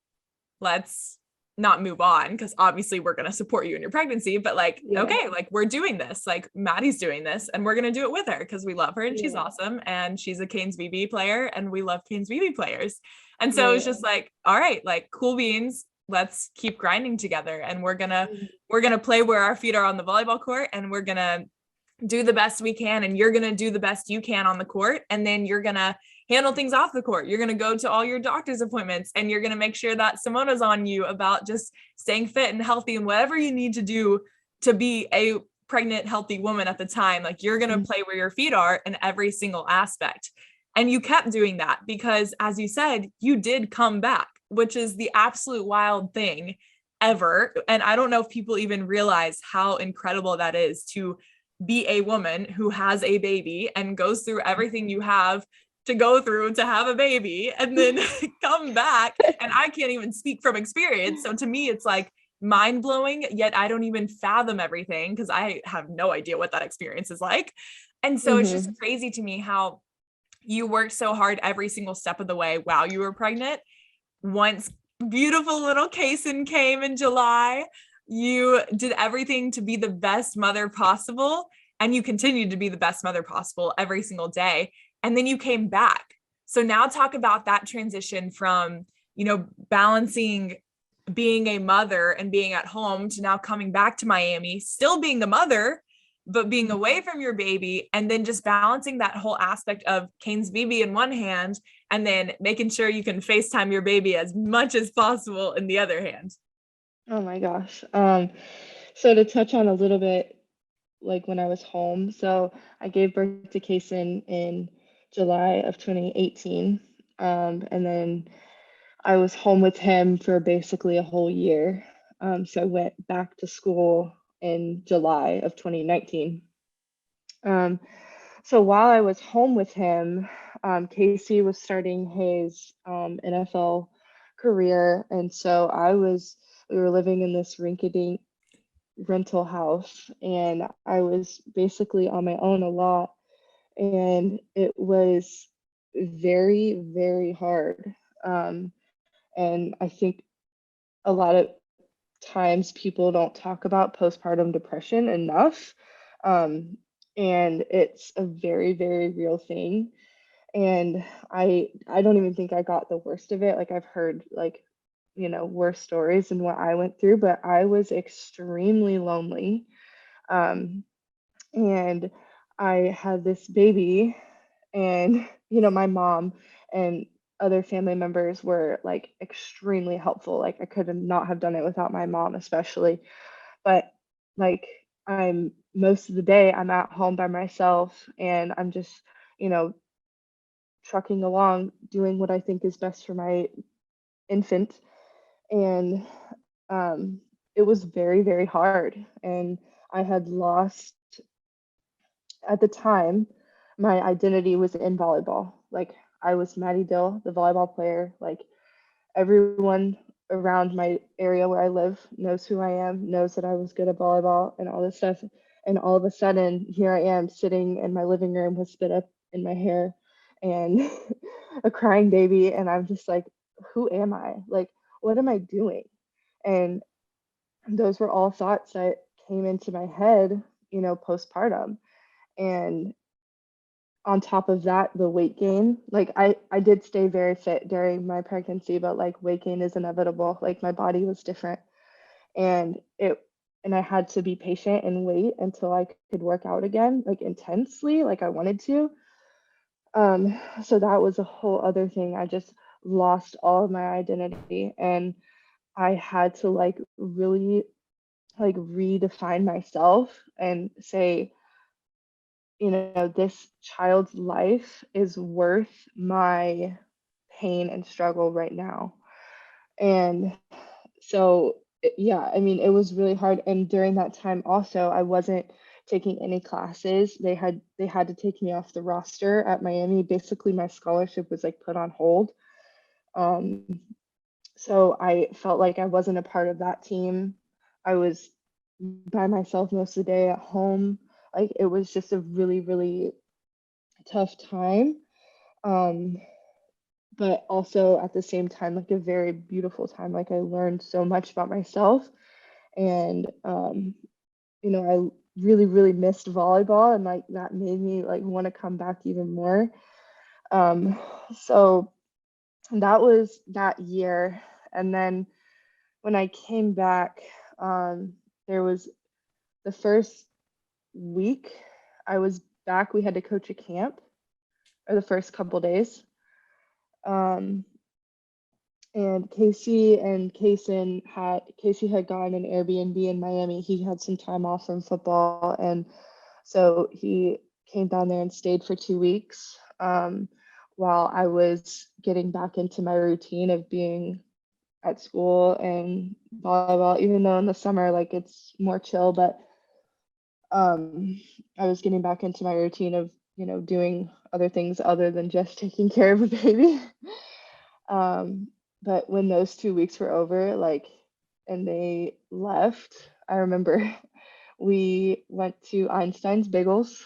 let's not move on because obviously we're going to support you in your pregnancy, but like, Yeah. okay, like we're doing this, like Maddie's doing this and we're going to do it with her because we love her and she's Yeah. awesome and she's a Canes VB player and we love Canes VB players. And so it's Right. just like, all right, like cool beans, let's keep grinding together and we're going to Mhm. play where our feet are on the volleyball court and we're going to do the best we can and you're going to do the best you can on the court and then you're going to handle things off the court. You're going to go to all your doctor's appointments and you're going to make sure that Simona's on you about just staying fit and healthy and whatever you need to do to be a pregnant, healthy woman at the time. Like you're going to play where your feet are in every single aspect. And you kept doing that because, as you said, you did come back, which is the absolute wild thing ever. And I don't know if people even realize how incredible that is to be a woman who has a baby and goes through everything you have to go through to have a baby and then come back. And I can't even speak from experience. So to me, it's like mind blowing, yet I don't even fathom everything because I have no idea what that experience is like. And so it's just Mhm. crazy to me how you worked so hard every single step of the way while you were pregnant. Once beautiful little Kason came in July, you did everything to be the best mother possible. And you continued to be the best mother possible every single day. And then you came back. So now talk about that transition from, balancing being a mother and being at home to now coming back to Miami, still being the mother, but being away from your baby, and then just balancing that whole aspect of Kane's BB in one hand, and then making sure you can FaceTime your baby as much as possible in the other hand. Oh my gosh. So to touch on a little bit, like when I was home, so I gave birth to Kason in July of 2018. And then I was home with him for basically a whole year. So I went back to school in July of 2019. Um, so while I was home with him, Casey was starting his NFL career, and so we were living in this rinky-dink rental house, and I was basically on my own a lot, and it was very, very hard. Um, and I think a lot of times people don't talk about postpartum depression enough. Um, and it's a very, very real thing. And I don't even think I got the worst of it. Like I've heard like, worse stories than what I went through, but I was extremely lonely. Um, and I had this baby and, my mom and other family members were like extremely helpful. Like I could not have done it without my mom, especially. But like I'm most of the day I'm at home by myself and I'm just, you know, trucking along doing what I think is best for my infant. And it was very, very hard. And I had lost, at the time, my identity was in volleyball. Like I was Maddie Dill, the volleyball player. Like everyone around my area where I live knows who I am, knows that I was good at volleyball and all this stuff. And all of a sudden, here I am sitting in my living room with spit up in my hair and a crying baby. And I'm just like, who am I? Like, what am I doing? And those were all thoughts that came into my head, you know, postpartum. And on top of that, the weight gain, like I did stay very fit during my pregnancy, but like weight gain is inevitable. Like my body was different and it and I had to be patient and wait until I could work out again, like intensely, like I wanted to. So that was a whole other thing. I just lost all of my identity and I had to like really like redefine myself and say, you know, this child's life is worth my pain and struggle right now. And so, yeah, I mean, it was really hard. And during that time, also, I wasn't taking any classes. They had to take me off the roster at Miami. Basically, my scholarship was like put on hold. Um, so I felt like I wasn't a part of that team. I was by myself most of the day at home. Like it was just a really, really tough time. Um, but also at the same time, like a very beautiful time. Like I learned so much about myself, and you know, I really, really missed volleyball, and like that made me like want to come back even more. Um, so that was that year, and then when I came back, there was the first week I was back. We had to coach a camp, or the first couple days. Um, and Casey had gotten an Airbnb in Miami. He had some time off from football, and so he came down there and stayed for 2 weeks while I was getting back into my routine of being at school and volleyball. Even though in the summer like it's more chill, but um, I was getting back into my routine of doing other things other than just taking care of a baby. Um, but when those 2 weeks were over, like, and they left, I remember we went to Einstein's Bagels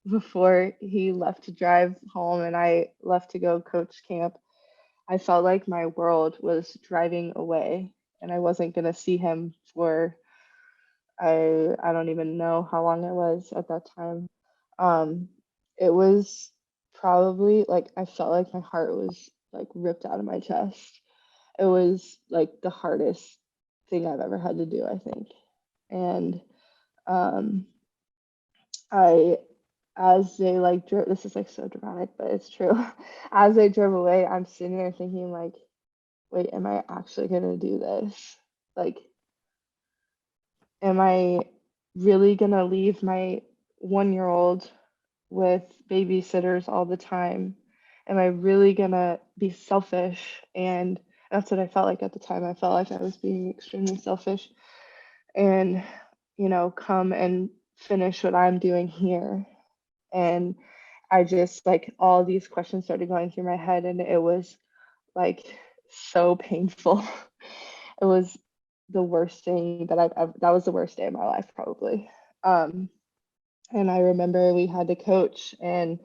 before he left to drive home and I left to go coach camp. I felt like my world was driving away and I wasn't gonna see him for I don't even know how long it was at that time. Um, it was probably like I felt like my heart was like ripped out of my chest. It was like the hardest thing I've ever had to do, I think. And um, I, as they like drove, this is like so dramatic, but it's true. As they drove away, I'm sitting there thinking like, wait, am I actually gonna do this? Like, am I really gonna leave my 1 year old with babysitters all the time? Am I really gonna be selfish? And that's what I felt like at the time. I felt like I was being extremely selfish and, come and finish what I'm doing here. And I just like all these questions started going through my head, and it was like so painful. It was the worst thing that I've ever, that was the worst day of my life, probably. Um, and I remember we had to coach, and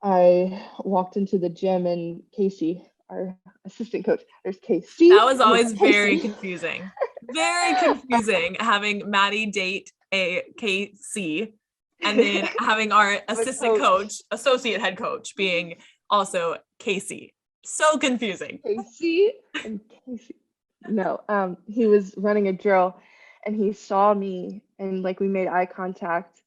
I walked into the gym, and Casey, our assistant coach, there's Casey, That was and there's always very Casey. confusing. Very confusing having Madi date a KC and then having our assistant coach, associate head coach being also Casey. So confusing. Casey and Casey. No, he was running a drill and he saw me and like we made eye contact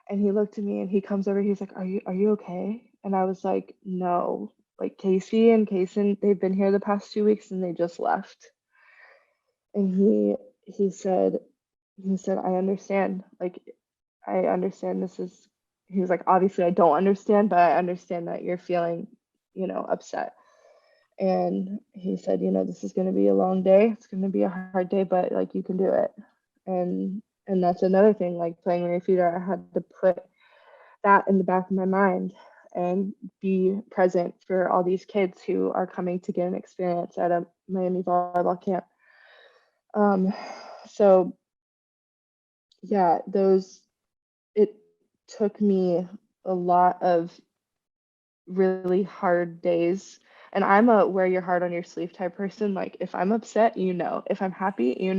and he looked at me and he comes over, he's like, are you okay? And I was like, no, like Casey and Kaysen, they've been here the past 2 weeks and they just left. And he said, I understand. Like, I understand he was like, obviously I don't understand, but I understand that you're feeling, upset. And he said, this is going to be a long day. It's going to be a hard day, but like, you can do it. And that's another thing, like playing rear feeder, I had to put that in the back of my mind and be present for all these kids who are coming to get an experience at a Miami volleyball camp. So yeah, it took me a lot of really hard days. And I'm a wear your heart on your sleeve type person. Like, if I'm upset, if I'm happy,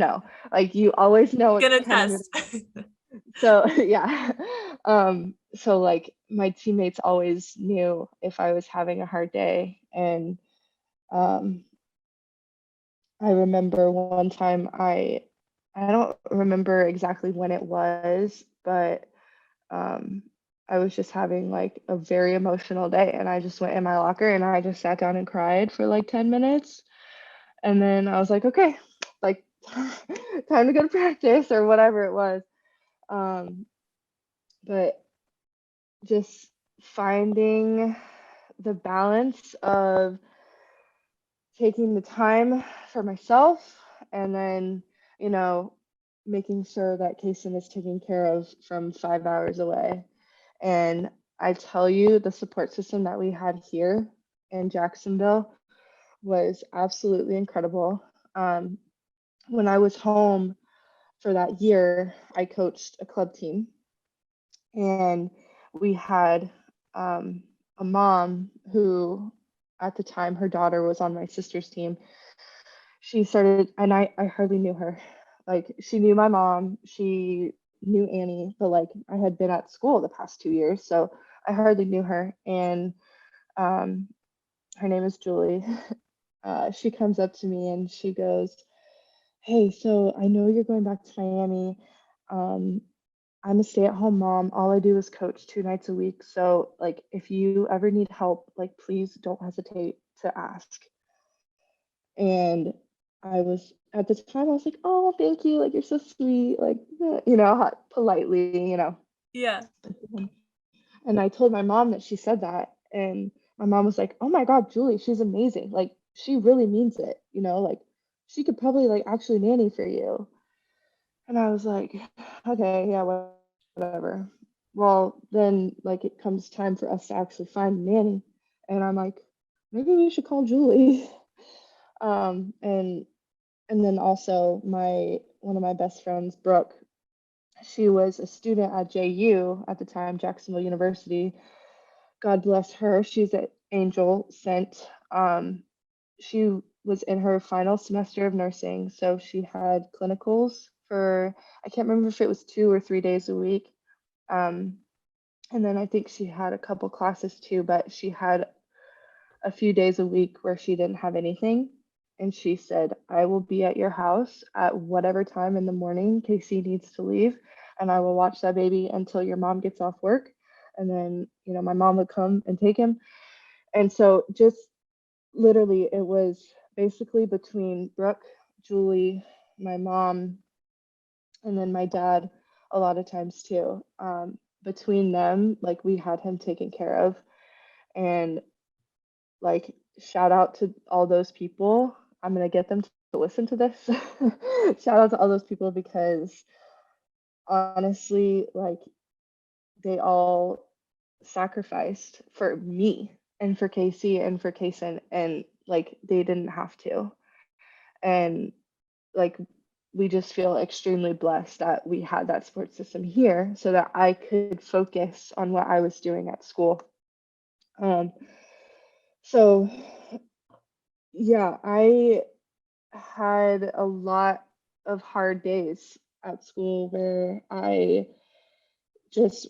like, you always know what's Gonna coming. test. So yeah. So like, my teammates always knew if I was having a hard day. And um I remember one time, I don't remember exactly when it was, but um I was just having like a very emotional day, and I just went in my locker and I just sat down and cried for like 10 minutes. And then I was like, okay, like, time to go to practice or whatever it was. Um but just finding the balance of taking the time for myself, and then, you know, making sure that Kason is taken care of from 5 hours away. And I tell you, the support system that we had here in Jacksonville was absolutely incredible. Um, when I was home for that year, I coached a club team, and we had a mom who, at the time, her daughter was on my sister's team. She started, and I hardly knew her. Like, she knew my mom, she knew Annie, but like, I had been at school the past 2 years, so I hardly knew her. And um, her name is Julie. She comes up to me and she goes, "Hey, so I know you're going back to Miami. Um, I'm a stay-at-home mom. All I do is coach 2 nights a week. So, like, if you ever need help, like, please don't hesitate to ask." And I was, at the time, I was like, "Oh, thank you. Like, you're so sweet." Like, politely, Yeah. And I told my mom that she said that. And my mom was like, "Oh my God, Julie, she's amazing. Like, she really means it. Like, she could probably, like, actually nanny for you." And I was like, "Okay, yeah, whatever." Well, then, like, it comes time for us to actually find a nanny. And I'm like, maybe we should call Julie. And then also, one of my best friends, Brooke, she was a student at JU at the time, Jacksonville University. God bless her. She's an angel sent. She was in her final semester of nursing, so she had clinicals for, I can't remember if it was 2 or 3 days a week. Um, and then I think she had a couple classes too, but she had a few days a week where she didn't have anything. And she said, "I will be at your house at whatever time in the morning Casey needs to leave, and I will watch that baby until your mom gets off work." And then, my mom would come and take him. And so, just literally, it was basically between Brooke, Julie, my mom, and then my dad a lot of times too. Between them, like, we had him taken care of. And, like, shout out to all those people. I'm gonna get them to listen to this. Shout out to all those people, because honestly, like, they all sacrificed for me and for Casey and for Kaysen, and like, they didn't have to. And like, we just feel extremely blessed that we had that support system here so that I could focus on what I was doing at school. Um, so yeah, I had a lot of hard days at school where I just,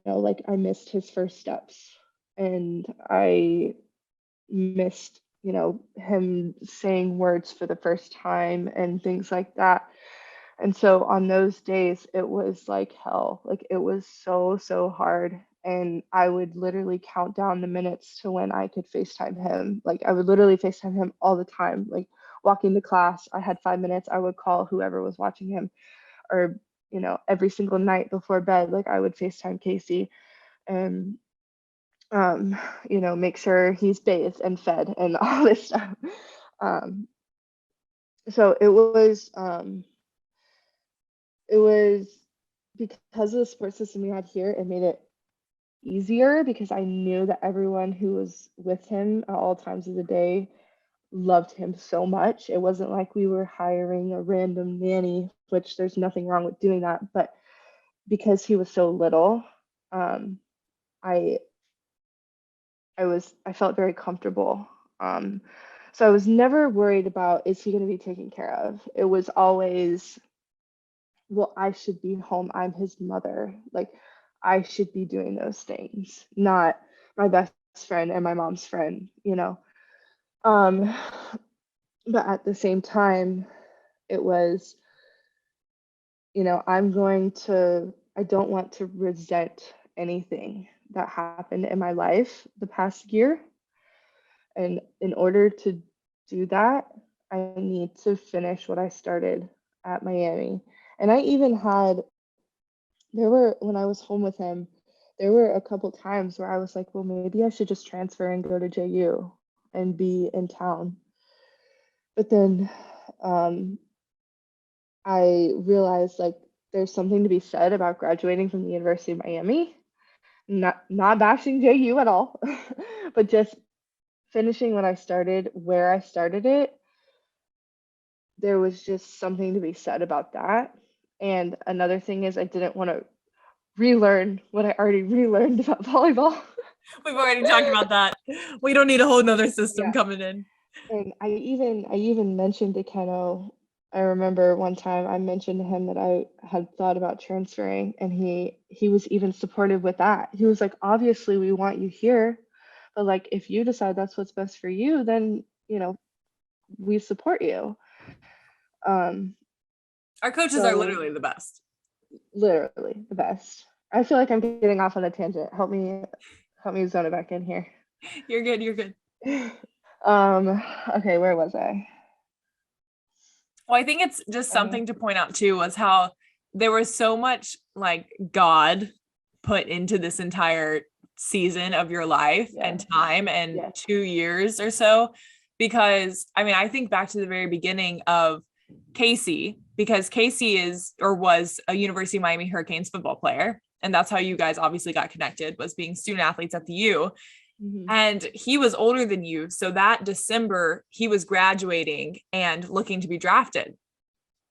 like, I missed his first steps, and I missed, him saying words for the first time and things like that. And so on those days, it was like hell. Like, it was so, so hard. and I would literally count down the minutes to when I could FaceTime him. Like I would literally FaceTime him all the time. Like walking to class, I had 5 minutes, I would call whoever was watching him, or every single night before bed, like I would FaceTime Casey and make sure he's bathed and fed and all this stuff. Um, so it was because of the support system we had here, it made it easier because I knew that everyone who was with him at all times of the day loved him so much. It wasn't like we were hiring a random nanny, which there's nothing wrong with doing that, but because he was so little, I I felt very comfortable. So I was never worried about, is he going to be taken care of? It was always, well, I should be home. I'm his mother. Like I should be doing those things, not my best friend and my mom's friend. Um, but at the same time, it was, I don't want to resent anything that happened in my life the past year. And in order to do that, I need to finish what I started at Miami. And when I was home with him, there were a couple times where I was like, well, maybe I should just transfer and go to JU and be in town. But then I realized like there's something to be said about graduating from the University of Miami. Not bashing JU at all, but just finishing what I started where I started it. There was just something to be said about that. And another thing is I didn't want to relearn what I already relearned about volleyball. We've already talked about that. We don't need a whole nother system Yeah. coming in. And I even mentioned to Keno, I remember one time I mentioned to him that I had thought about transferring, and he was even supportive with that. He was like, obviously we want you here, but like if you decide that's what's best for you, then we support you. Our coaches are So literally the best. literally the best. I feel like I'm getting off on a tangent. Help me zone it back in here. You're good. You're good. Okay, where was I? Well, I think it's just something to point out too was how there was so much like God put into this entire season of your life and time and 2 years or so. Because I mean, I think back to the very beginning of Casey, because Casey is or was a University of Miami Hurricanes football player. And that's how you guys obviously got connected, was being student athletes at the U. And he was older than you. So that December, he was graduating and looking to be drafted.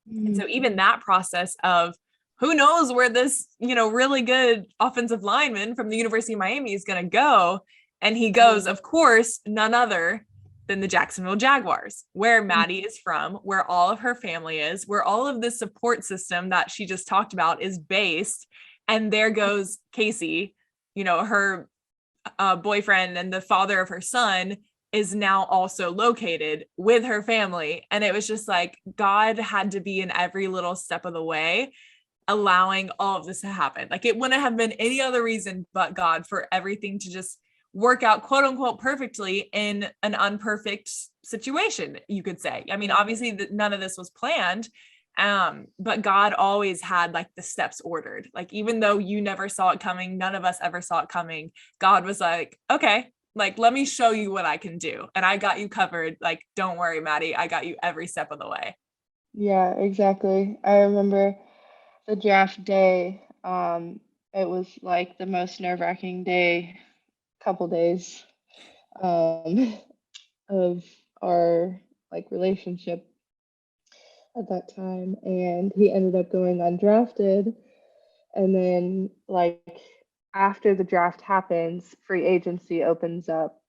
And so even that process of who knows where this, really good offensive lineman from the University of Miami is going to go. And he goes, of course, none other than the Jacksonville Jaguars, where Madi is from, where all of her family is, where all of the support system that she just talked about is based. And there goes Casey, her boyfriend and the father of her son is now also located with her family. And it was just like God had to be in every little step of the way, allowing all of this to happen. Like it wouldn't have been any other reason but God for everything to just work out, quote unquote, perfectly in an unperfect situation, you could say. I mean, obviously none of this was planned. But God always had like the steps ordered. Like, even though you never saw it coming, none of us ever saw it coming. God was like, okay, like, let me show you what I can do. And I got you covered. Like, don't worry, Madi, I got you every step of the way. Yeah, exactly. I remember the draft day. It was like the most nerve-wracking couple days, of our like relationship at that time, and he ended up going undrafted. And then like after the draft happens, free agency opens up,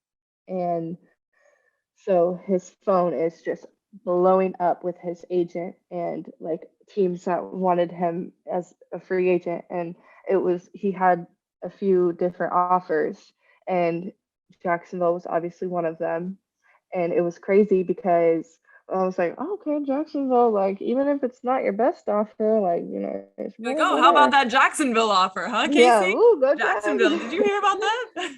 and so his phone is just blowing up with his agent and like teams that wanted him as a free agent. And he had a few different offers, and Jacksonville was obviously one of them. And it was crazy because I was like, oh, okay, Jacksonville, like, even if it's not your best offer, like, it's Like, more oh, go how about there. that Jacksonville offer, huh, Yeah, Casey? ooh, go Jacksonville. Did you Jags. hear about that?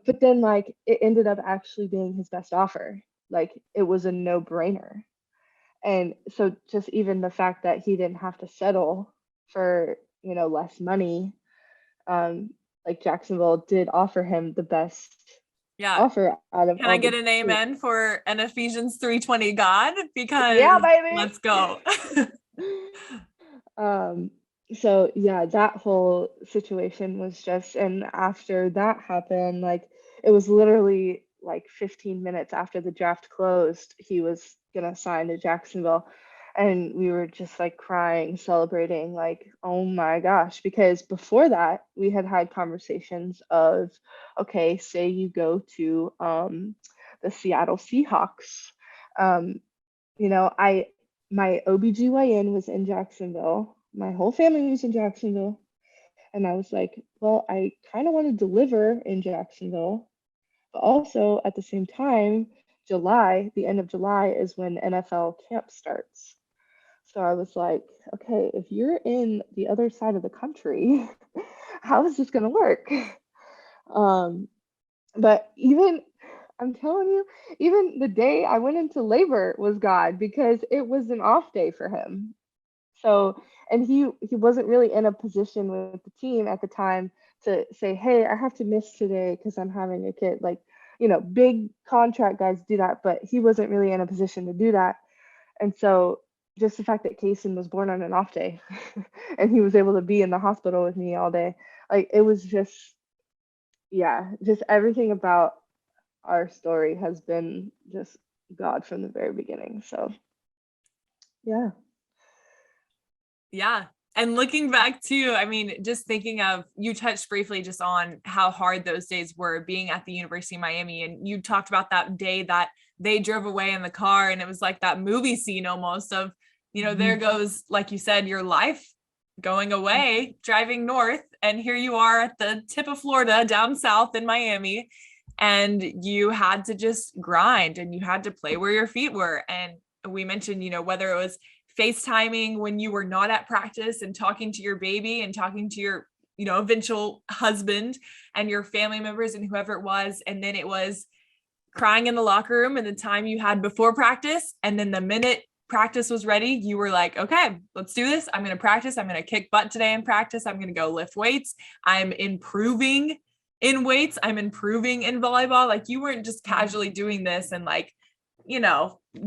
But then like it ended up actually being his best offer. Like it was a no-brainer. And so just even the fact that he didn't have to settle for, less money, um, like Jacksonville did offer him the best Yeah. offer out of Can I all get the an teams. amen for an Ephesians 3:20 God? Because Yeah, baby. let's go. Um, so yeah, that whole situation was just, and after that happened, like it was literally like 15 minutes after the draft closed, he was gonna sign to Jacksonville. And we were just like crying, celebrating, like, oh my gosh, because before that, we had had conversations of, okay, say you go to the Seattle Seahawks. Um, I my OBGYN was in Jacksonville. My whole family was in Jacksonville. And I was like, well, I kind of want to deliver in Jacksonville. But also at the same time, the end of July is when NFL camp starts. So I was like, okay, if you're in the other side of the country, how is this going to work? Um, but even, I'm telling you, even the day I went into labor was God because it was an off day for him. So, and he wasn't really in a position with the team at the time to say, "Hey, I have to miss today because I'm having a kid." Like, big contract guys do that, but he wasn't really in a position to do that. And so, just the fact that Kaysen was born on an off day and he was able to be in the hospital with me all day, like it was just, yeah, just everything about our story has been just God from the very beginning. So, yeah. Yeah. And looking back too, I mean, just thinking of, you touched briefly just on how hard those days were being at the University of Miami. And you talked about that day that they drove away in the car. And it was like that movie scene almost of, there goes, like you said, your life going away, driving north. And here you are at the tip of Florida, down south in Miami. And you had to just grind and you had to play where your feet were. And we mentioned, whether it was FaceTiming when you were not at practice and talking to your baby and talking to your, eventual husband and your family members and whoever it was. And then it was crying in the locker room and the time you had before practice. And then the minute practice was ready, you were like, okay, let's do this. I'm going to practice. I'm going to kick butt today in practice. I'm going to go lift weights. I'm improving in weights. I'm improving in volleyball. Like you weren't just casually doing this and like,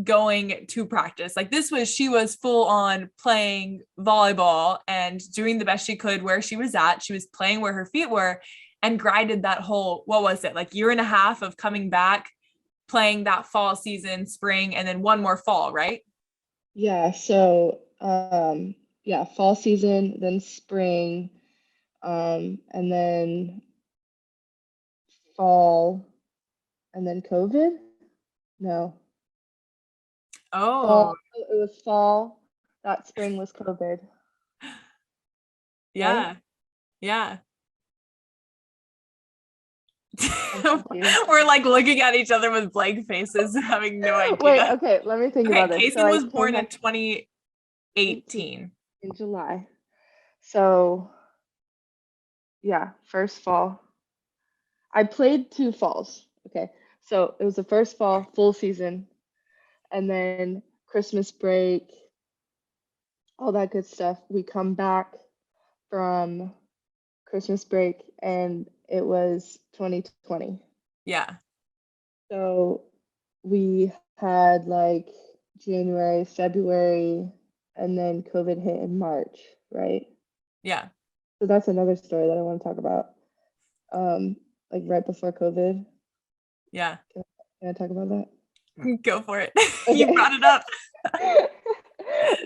going to practice. Like she was full on playing volleyball and doing the best she could where she was at. She was playing where her feet were and grinded that whole, what was it, like year and a half of coming back, playing that fall season, spring, and then one more fall, right? Yeah, so yeah, fall season, then spring, and then fall, and then COVID? No. Oh, Fall, it was fall. That spring was COVID, right? yeah. Yeah. I'm confused. We're like looking at each other with blank faces, having no Wait, idea. okay, let me think Okay, about this. So Kaysen I was came born in back 18 2018. in July. So yeah, first fall. I played 2 falls. Okay. So it was the first fall, full season, and then Christmas break, all that good stuff. We come back from Christmas break and it was 2020. Yeah. So we had like January, February, and then COVID hit in March, right? Yeah. So that's another story that I want to talk about. Like right before COVID. Yeah. Can I talk about that? Go for it. You Okay. brought it up.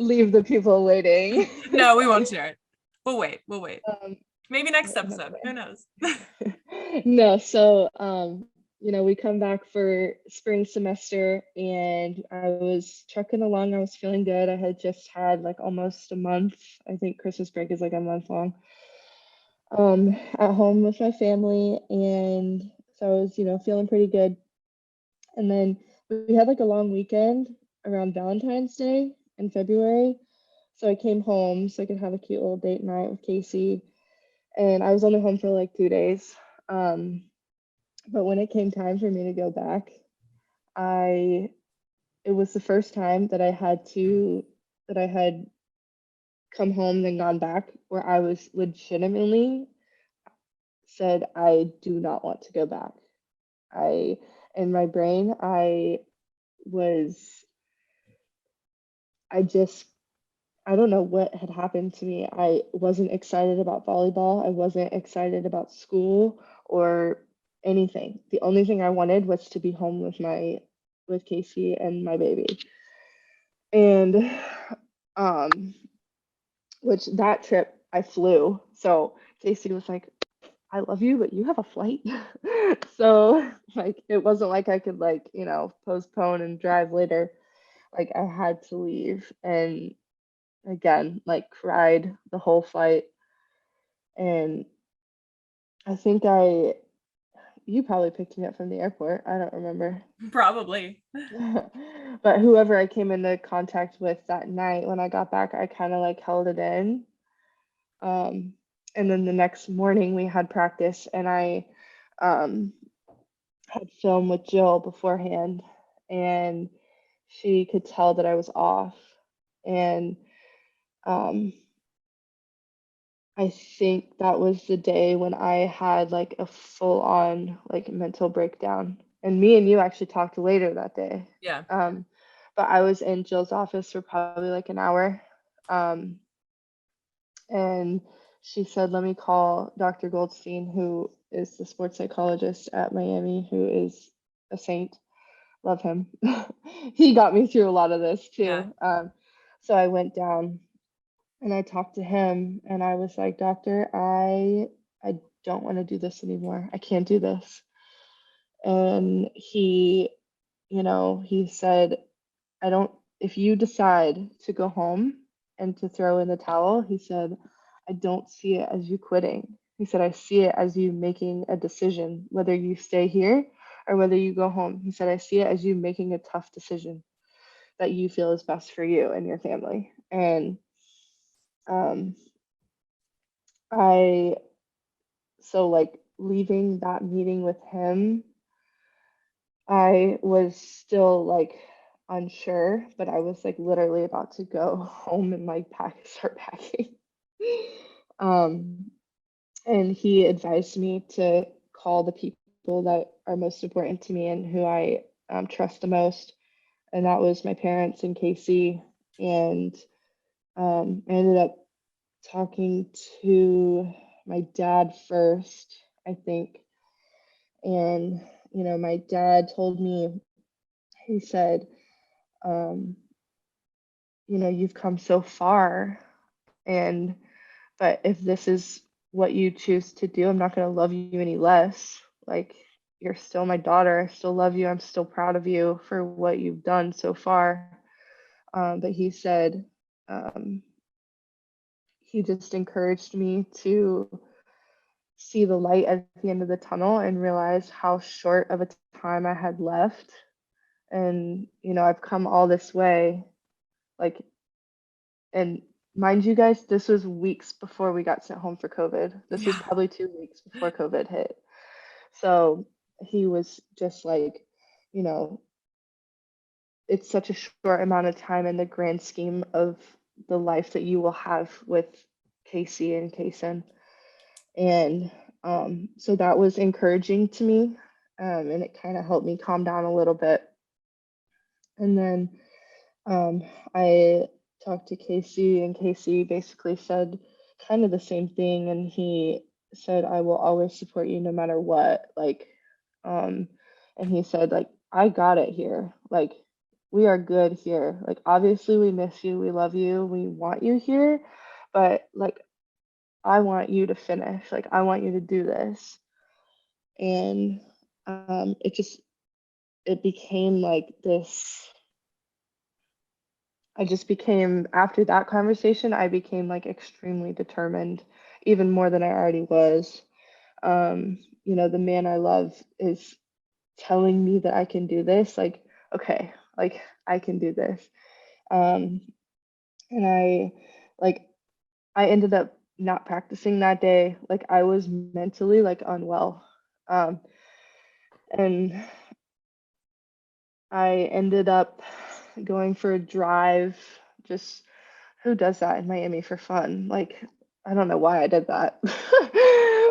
Leave the people waiting. No, we won't share it. We'll wait. We'll wait. Um, Maybe next episode. Who knows? no, so we come back for spring semester and I was trucking along. I was feeling good. I had just had like almost a month. I think Christmas break is like a month long. At home with my family, and so I was, feeling pretty good. And then we had like a long weekend around Valentine's Day in February. So I came home so I could have a cute little date night with Casey. And I was only home for like 2 days. Um, but when it came time for me to go back, I it was the first time that I had come home then gone back where I was legitimately said I do not want to go back. I in my brain was I just I don't know what had happened to me. I wasn't excited about volleyball. I wasn't excited about school or anything. The only thing I wanted was to be home with Casey and my baby. And um which that trip I flew. So Casey was like, I love you, but you have a flight. So like it wasn't like I could like, postpone and drive later. Like I had to leave and again, like cried the whole flight. And I think you probably picked me up from the airport. I don't remember. Probably. But whoever I came into contact with that night when I got back, I kind of like held it in. Um, and then the next morning we had practice and I um, had film with Jill beforehand and she could tell that I was off. And um, I think that was the day when I had like a full on like mental breakdown. And me and you actually talked later that day. Yeah. But I was in Jill's office for probably like an hour. Um, and she said, let me call Dr. Goldstein, who is the sports psychologist at Miami, who is a saint. Love him. He got me through a lot of this Yeah. too. So I went down and I talked to him and I was like, Doctor, I don't want to do this anymore. I can't do this. And he said, I don't, if you decide to go home and to throw in the towel, he said, I don't see it as you quitting. He said, I see it as you making a decision, whether you stay here or whether you go home. He said, I see it as you making a tough decision that you feel is best for you and your family. And um, I, so like leaving that meeting with him, I was still like unsure, but I was like literally about to go home and like start packing. Um, and he advised me to call the people that are most important to me and who I trust the most. And that was my parents and Casey. And I ended up talking to my dad first, I think. And, my dad told me, he said, um, you've come so far. And, but if this is what you choose to do, I'm not going to love you any less. Like, you're still my daughter. I still love you. I'm still proud of you for what you've done so far. But he said, um, he just encouraged me to see the light at the end of the tunnel and realize how short of a time I had left. And, I've come all this way. Like, and mind you guys, this was weeks before we got sent home for COVID. This was Yeah. probably 2 weeks before COVID hit. So he was just like, you know, it's such a short amount of time in the grand scheme of the life that you will have with Casey and Kaysen. And so that was encouraging to me. And it kind of helped me calm down a little bit. And then I talked to Casey, and Casey basically said kind of the same thing. And he said, I will always support you no matter what. Um, and he said, like, I got it here. Like, we are good here. Like, obviously, we miss you. We love you. We want you here. But, like, I want you to finish. Like, I want you to do this. And it became like this. I just became, after that conversation, I became like extremely determined, even more than I already was. The man I love is telling me that I can do this. Like, okay, like I can do this. And I ended up not practicing that day. Like I was mentally like unwell. And I ended up going for a drive. Just who does that in Miami for fun? Like, I don't know why I did that.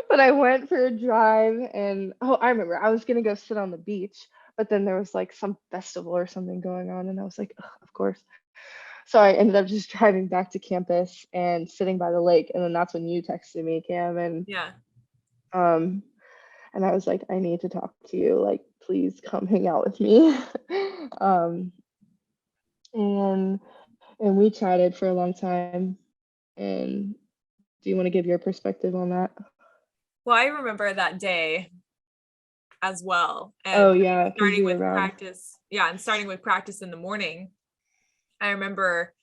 But I went for a drive and I remember I was gonna go sit on the beach, but then there was like some festival or something going on, and I was like, "Ugh, of course." So I ended up just driving back to campus and sitting by the lake, and then that's when you texted me, Cam, Yeah. um and I was like, I need to talk to you. Like, please come hang out with me. um and and we chatted for a long time. And do you want to give your perspective on that? Well, I remember that day as well. Oh And yeah, because starting you were with around. practice. Yeah. And starting with practice in the morning. I remember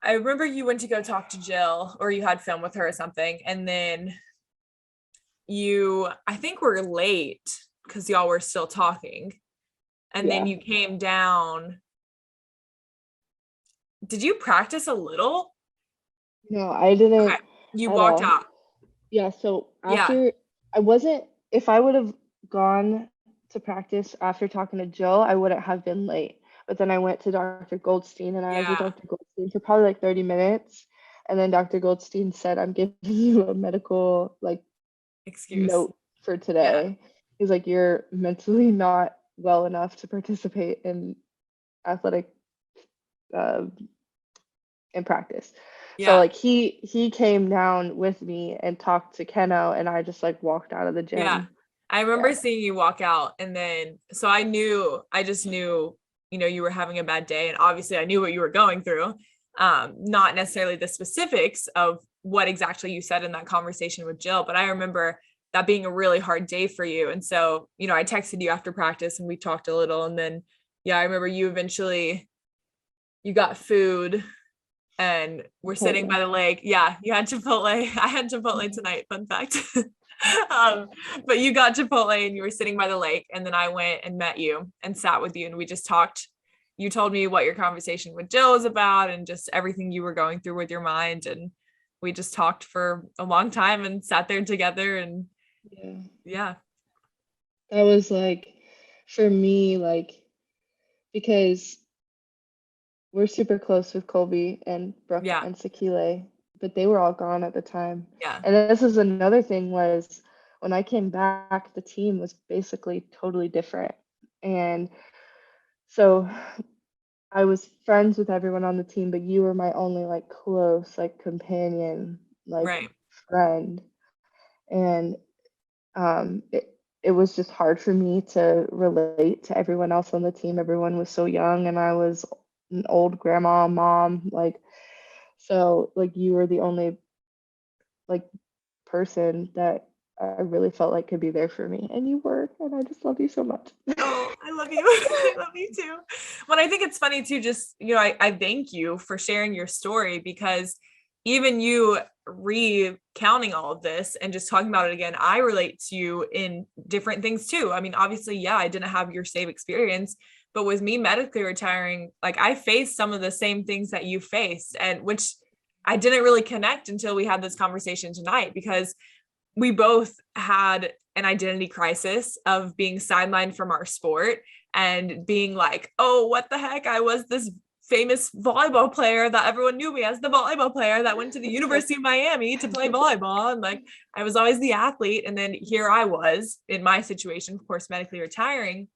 you went to go talk to Jill, or you had film with her or something. And then I think were late because y'all were still talking. And then Yeah. you came down. Did you practice a little? No, I didn't Okay. You at walked all. out. Yeah, so Yeah. after I wasn't if I would have gone to practice after talking to Jill, I wouldn't have been late. But then I went to Dr. Goldstein and I was with Yeah. Dr. Goldstein for probably like 30 minutes. And then Dr. Goldstein said, I'm giving you a medical like Excuse. note for Yeah. today. He's like, you're mentally not well enough to participate in athletic uh, in practice. So Yeah. like he came down with me and talked to Keno, and I just like walked out of the Yeah. gym. I Yeah. remember seeing you walk out, and then so I just knew, you were having a bad day, and obviously I knew what you were going through. Not necessarily the specifics of what exactly you said in that conversation with Jill, but I remember that being a really hard day for you. And so, I texted you after practice and we talked a little, and then yeah, I remember you got food and we're sitting Chipotle. by the lake. Yeah, you had Chipotle. I had Chipotle Mhm. tonight, fun fact. But you got Chipotle and you were sitting by the lake, and then I went and met you and sat with you, and we just talked. You told me what your conversation with Jill was about and just everything you were going through with your mind, and we just talked for a long time and sat there together, and Yeah. yeah. That was like for me, like because we're super close with Colby and Brooke Yeah. and Sakile, but they were all gone at the time. Yeah. And this is another thing was when I came back, the team was basically totally different. And so I was friends with everyone on the team, but you were my only like close like companion, like Right. friend. And it was just hard for me to relate to everyone else on the team. Everyone was so young, and I was an old grandma, mom, like so like you were the only like person that I really felt like could be there for me, and you were, and I just love you so much. Oh, I love you. I love you too. When I think it's funny too, just, I thank you for sharing your story, because even you recounting all of this and just talking about it again, I relate to you in different things too. I mean, obviously, yeah, I didn't have your same experience, but with me medically retiring, like I faced some of the same things that you faced, and which I didn't really connect until we had this conversation tonight, because we both had an identity crisis of being sidelined from our sport and being like, oh, what the heck? I was this famous volleyball player that everyone knew me as, the volleyball player that went to the University of Miami to play volleyball. And like, I was always the athlete. And then here I was in my situation, of course, medically retiring.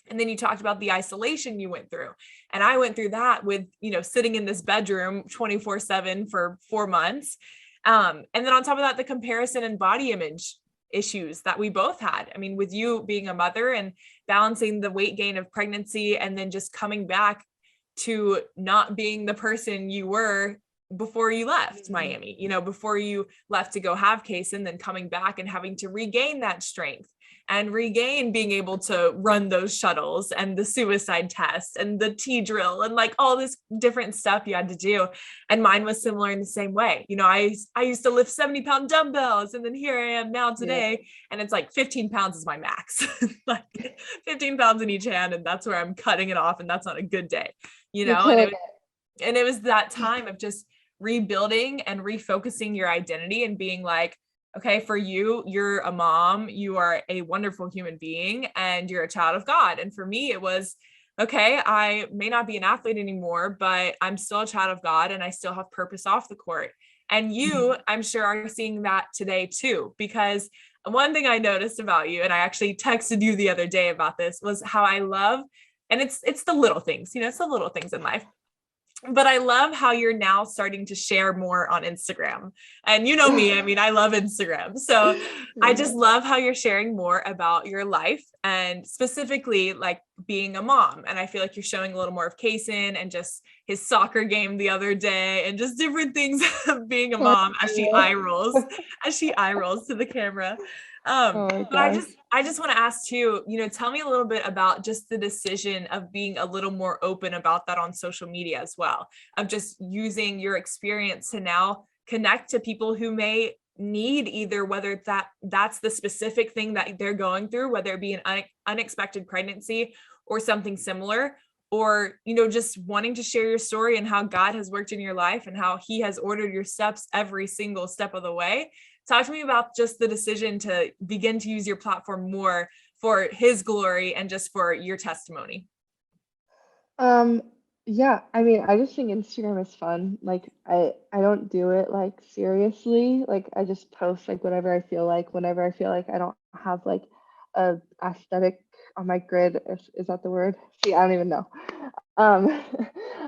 And then you talked about the isolation you went through. And I went through that with, sitting in this bedroom 24/7 for 4 months. And then on top of that, the comparison and body image issues that we both had. I mean, with you being a mother and balancing the weight gain of pregnancy, and then just coming back to not being the person you were before you left Miami, before you left to go have case, and then coming back and having to regain that strength and regain being able to run those shuttles and the suicide test and the T drill and like all this different stuff you had to do. And mine was similar in the same way. I used to lift 70-pound dumbbells, and then here I am now today, and it's like 15 pounds is my max, like 15 pounds in each hand. And that's where I'm cutting it off. And that's not a good day, and it was that time of just rebuilding and refocusing your identity and being like, okay, for you, you're a mom, you are a wonderful human being, and you're a child of God. And for me, it was, okay, I may not be an athlete anymore, but I'm still a child of God, and I still have purpose off the court. And you, I'm sure, are seeing that today too, because one thing I noticed about you, and I actually texted you the other day about this, was how I love, and it's the little things, it's the little things in life. But I love how you're now starting to share more on Instagram. And you know me, I mean, I love Instagram. So I just love how you're sharing more about your life, and specifically like being a mom. And I feel like you're showing a little more of Kaysen and just his soccer game the other day, and just different things of being a mom as she eye rolls to the camera. But I just want to ask too, tell me a little bit about just the decision of being a little more open about that on social media as well, of just using your experience to now connect to people who may need either, whether that's the specific thing that they're going through, whether it be an unexpected pregnancy or something similar, or, just wanting to share your story and how God has worked in your life and how he has ordered your steps every single step of the way. Talk to me about just the decision to begin to use your platform more for his glory and just for your testimony. Yeah, I mean, I just think Instagram is fun. Like I don't do it like seriously. Like I just post like whatever I feel like, whenever I feel like. I don't have like a aesthetic on my grid. Is that the word? See, I don't even know. Um,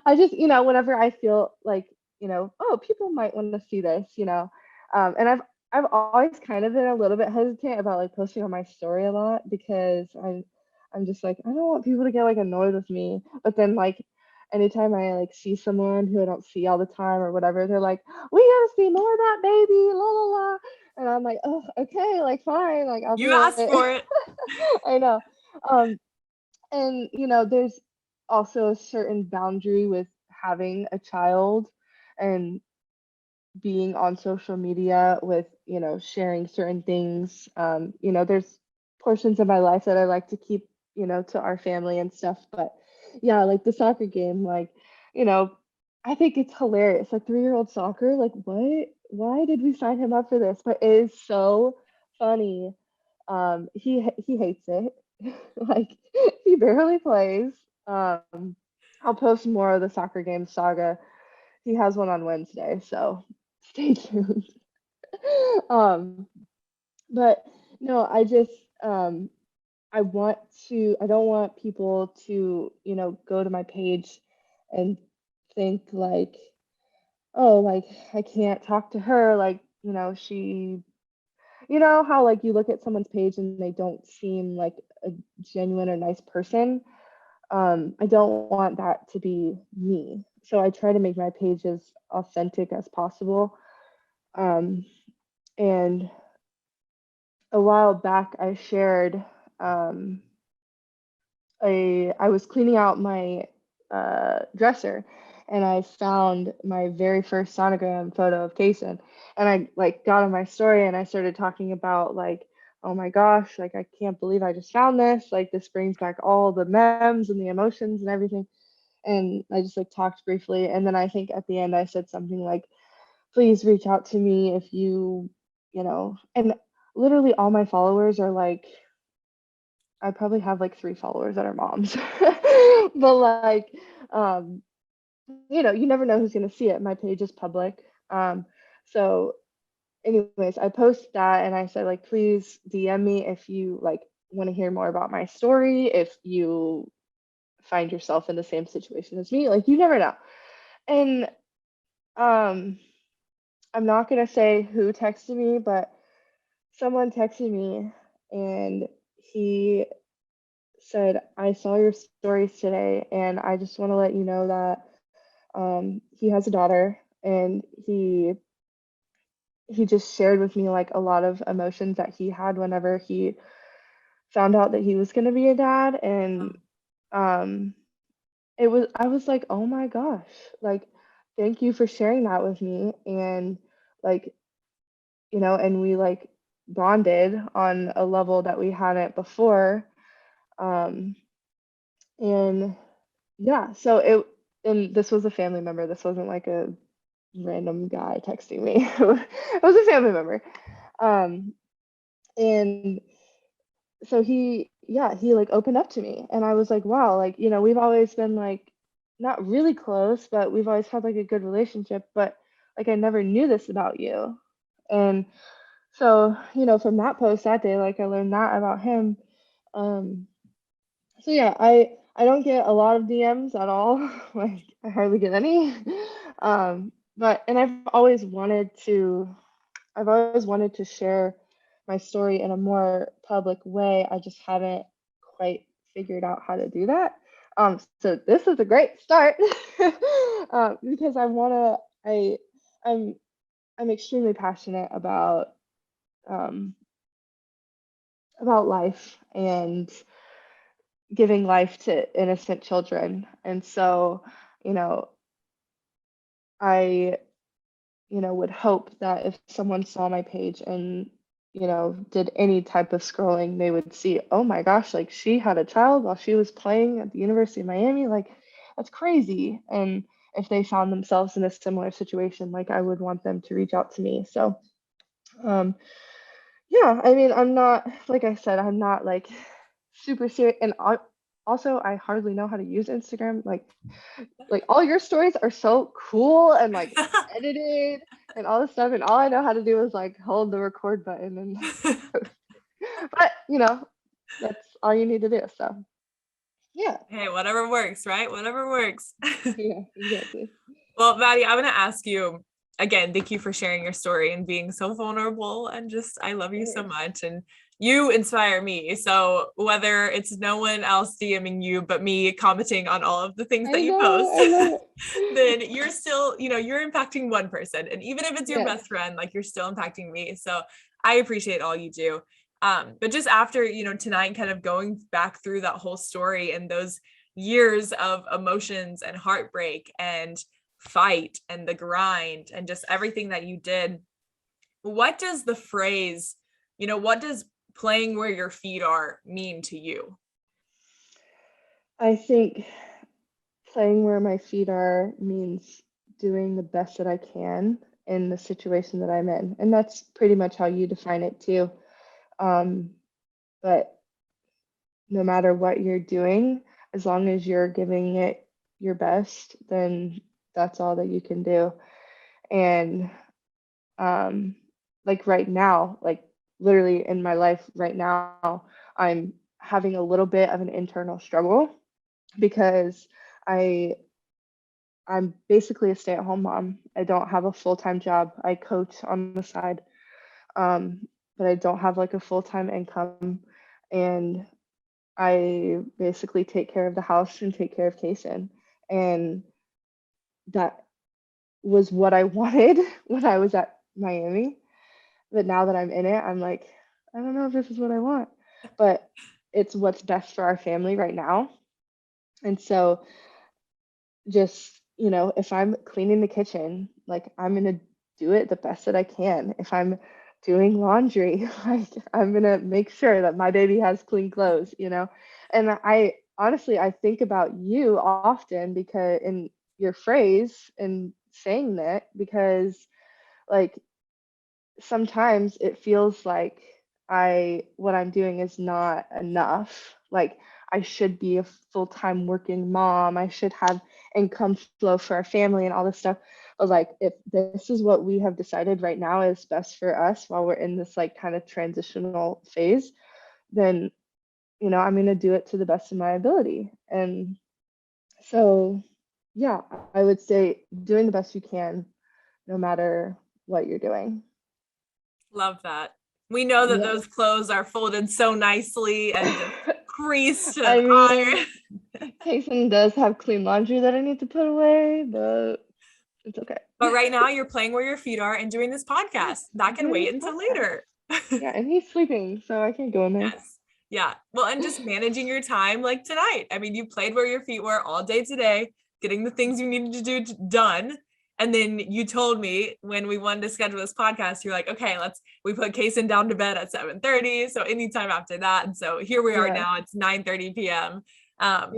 I just, whenever I feel like, oh, people might want to see this, and I've always kind of been a little bit hesitant about like posting on my story a lot, because I'm just like, I don't want people to get like annoyed with me. But then like anytime I like see someone who I don't see all the time or whatever, they're like, we gotta see more of that baby, la la la. And I'm like, oh, okay, like fine, like I'll You do asked for it. I know. And there's also a certain boundary with having a child and being on social media with, sharing certain things. There's portions of my life that I like to keep, to our family and stuff. But yeah, like the soccer game, like, I think it's hilarious. Like 3-year-old soccer, like what? Why did we sign him up for this? But it is so funny. He hates it. Like he barely plays. I'll post more of the soccer game saga. He has one on Wednesday, so stay tuned. um, but no, I don't want people to, go to my page and think like, oh, like I can't talk to her, like, she, how like you look at someone's page and they don't seem like a genuine or nice person. I don't want that to be me. So I try to make my page as authentic as possible. And a while back, I shared I was cleaning out my dresser, and I found my very first sonogram photo of Kaysen, and I like got on my story and I started talking about like, oh my gosh, like I can't believe I just found this. Like this brings back all the memes and the emotions and everything. And I just like talked briefly, and then I think at the end I said something like, please reach out to me if and literally all my followers are like, I probably have like 3 followers that are moms. But like, um, you never know who's gonna see it. My page is public. So anyways, I posted that and I said like, please DM me if you like want to hear more about my story, if you find yourself in the same situation as me, like you never know. And um I'm not gonna say who texted me, but someone texted me and he said, I saw your stories today and I just want to let you know that he has a daughter and he just shared with me like a lot of emotions that he had whenever he found out that he was going to be a dad. And um I was like, oh my gosh, like, thank you for sharing that with me. And like, and we like bonded on a level that we hadn't before. um and yeah, so and this was a family member. This wasn't like a random guy texting me. It was a family member. um and so he like opened up to me, and I was like, wow, like, we've always been like not really close, but we've always had like a good relationship, but like I never knew this about you. And so, from that post that day, like I learned that about him. um so yeah, I don't get a lot of DMs at all. Like I hardly get any. But and I've always wanted to share my story in a more public way. I just haven't quite figured out how to do that. So this is a great start. Because I'm I'm extremely passionate um, about life and giving life to innocent children. And so, you know, I would hope that if someone saw my page and, did any type of scrolling, they would see, oh my gosh, like she had a child while she was playing at the University of Miami. Like, that's crazy. And if they found themselves in a similar situation, like I would want them to reach out to me. So, um, yeah, I mean, I'm not, like I said, I'm not like super serious. And also, I hardly know how to use Instagram. Like all your stories are so cool and like edited and all this stuff, and all I know how to do is like hold the record button and but that's all you need to do. So yeah. Hey, whatever works, right? Whatever works. Yeah, exactly. Well, Maddie, I'm going to ask you again, thank you for sharing your story and being so vulnerable, and just, I love you so much. And you inspire me. So whether it's no one else DMing you, but me commenting on all of the things that you post, I love then it. you're still, you're impacting one person. And even if it's your Yes. best friend, like you're still impacting me. So I appreciate all you do. But just after, tonight, kind of going back through that whole story and those years of emotions and heartbreak and fight and the grind and just everything that you did, what does the phrase, what does playing where your feet are mean to you? I think playing where my feet are means doing the best that I can in the situation that I'm in. And that's pretty much how you define it too. Um, but no matter what you're doing, as long as you're giving it your best, then that's all that you can do. And um, like right now, like literally in my life right now, I'm having a little bit of an internal struggle because I I'm basically a stay-at-home mom. I don't have a full-time job. I coach on the side, but I don't have like a full-time income, and I basically take care of the house and take care of Kason. And that was what I wanted when I was at Miami. But now that I'm in it, I'm like, I don't know if this is what I want, but it's what's best for our family right now. And so just, if I'm cleaning the kitchen, like I'm gonna do it the best that I can. If I'm doing laundry, like I'm gonna make sure that my baby has clean clothes. And I honestly, I think about you often because in your phrase and saying that, because like sometimes it feels like what I'm doing is not enough. Like I should be a full-time working mom. I should have income flow for our family and all this stuff. But like if this is what we have decided right now is best for us while we're in this like kind of transitional phase, then I'm gonna do it to the best of my ability. And so yeah, I would say doing the best you can no matter what you're doing. Love that. We know that Yeah. those clothes are folded so nicely and just creased I and mean, ironed. Kason does have clean laundry that I need to put away, but It's okay. But right now you're playing where your feet are and doing this podcast. That can wait until later. Yeah, and he's sleeping, so I can't go in there. Yes. Yeah. Well, and just managing your time like tonight. I mean, you played where your feet were all day today, getting the things you needed to do done. And then you told me when we wanted to schedule this podcast, you're like, okay, we put Kason down to bed at 7:30. So anytime after that. And so here we are now, it's 9:30 p.m. But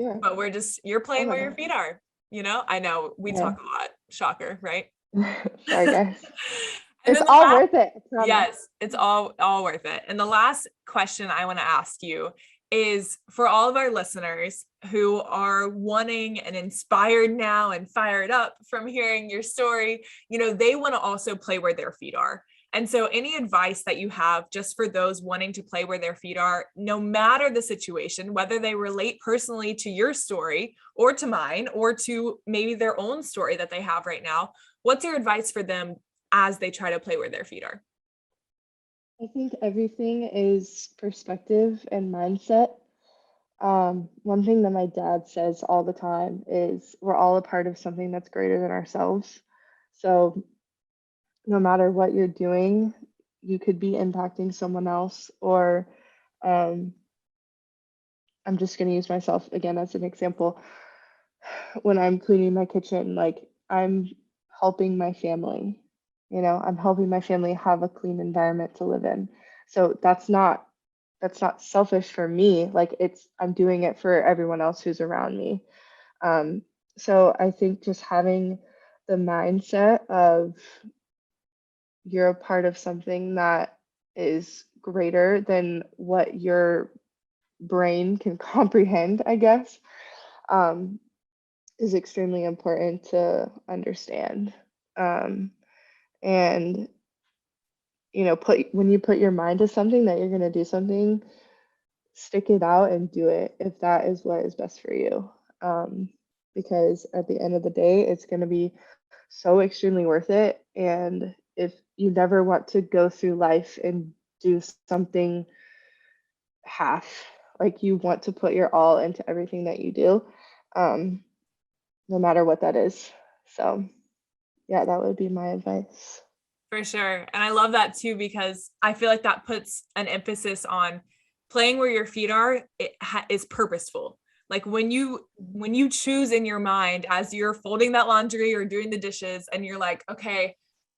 you're playing where your feet are, I know we talk a lot, shocker, right? Sorry guys. It's all worth it. Yes, it's all worth it. And the last question I want to ask you is for all of our listeners who are wanting and inspired now and fired up from hearing your story, they want to also play where their feet are. And so any advice that you have just for those wanting to play where their feet are, no matter the situation, whether they relate personally to your story or to mine or to maybe their own story that they have right now, what's your advice for them as they try to play where their feet are? I think everything is perspective and mindset. One thing that my dad says all the time is we're all a part of something that's greater than ourselves. So no matter what you're doing, you could be impacting someone else, or I'm just going to use myself again as an example. When I'm cleaning my kitchen, like I'm helping my family. I'm helping my family have a clean environment to live in. So that's not selfish for me. Like I'm doing it for everyone else who's around me. So I think just having the mindset of you're a part of something that is greater than what your brain can comprehend, I guess, is extremely important to understand. And when you put your mind to something that you're going to do something, stick it out and do it if that is what is best for you. Because at the end of the day, it's going to be so extremely worth it. And if you never want to go through life and do something half, like you want to put your all into everything that you do, no matter what that is. So yeah, that would be my advice. For sure. And I love that too, because I feel like that puts an emphasis on playing where your feet are. Is purposeful. Like when you choose in your mind as you're folding that laundry or doing the dishes and you're like, okay,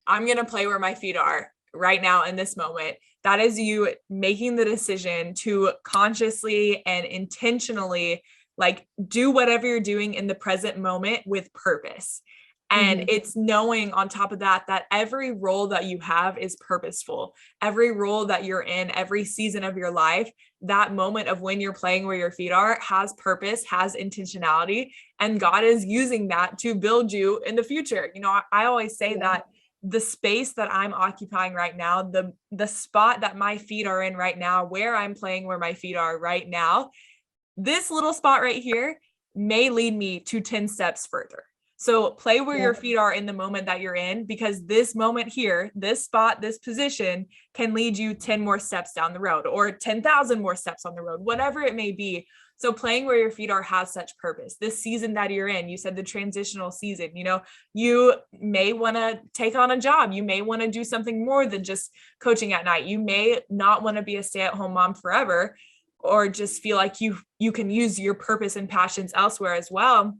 I'm going to play where my feet are right now in this moment. That is you making the decision to consciously and intentionally like do whatever you're doing in the present moment with purpose. And it's knowing on top of that every role that you have is purposeful. Every role that you're in, every season of your life, that moment of when you're playing where your feet are has purpose, has intentionality, and God is using that to build you in the future. I always say that the space that I'm occupying right now, the spot that my feet are in right now, where I'm playing where my feet are right now, this little spot right here may lead me to 10 steps further. So play where your feet are in the moment that you're in, because this moment here, this spot, this position can lead you 10 more steps down the road or 10,000 more steps on the road, whatever it may be. So playing where your feet are has such purpose. This season that you're in, you said the transitional season, you may want to take on a job. You may want to do something more than just coaching at night. You may not want to be a stay-at-home mom forever, or just feel like you can use your purpose and passions elsewhere as well.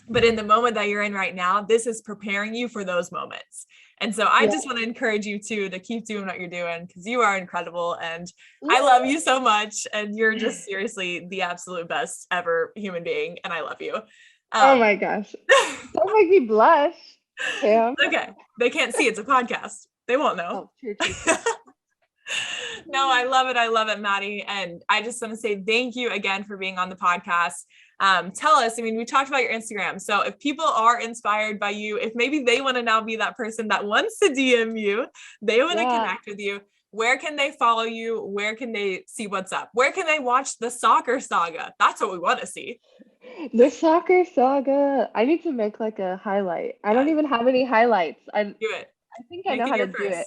But in the moment that you're in right now, this is preparing you for those moments. And so I just want to encourage you to keep doing what you're doing, because you are incredible and I love you so much. And you're just seriously the absolute best ever human being. And I love you. Oh my gosh. Don't make me blush, Pam. Okay. They can't see. It's a podcast. They won't know. Oh, true. No, I love it. I love it, Madi. And I just want to say thank you again for being on the podcast. Tell us, we talked about your Instagram. So if people are inspired by you, if maybe they want to now be that person that wants to DM you, they want to connect with you, where can they follow you? Where can they see what's up? Where can they watch the soccer saga? That's what we want to see. The soccer saga. I need to make like a highlight. I don't even have any highlights. Do it. I think I know how to do it.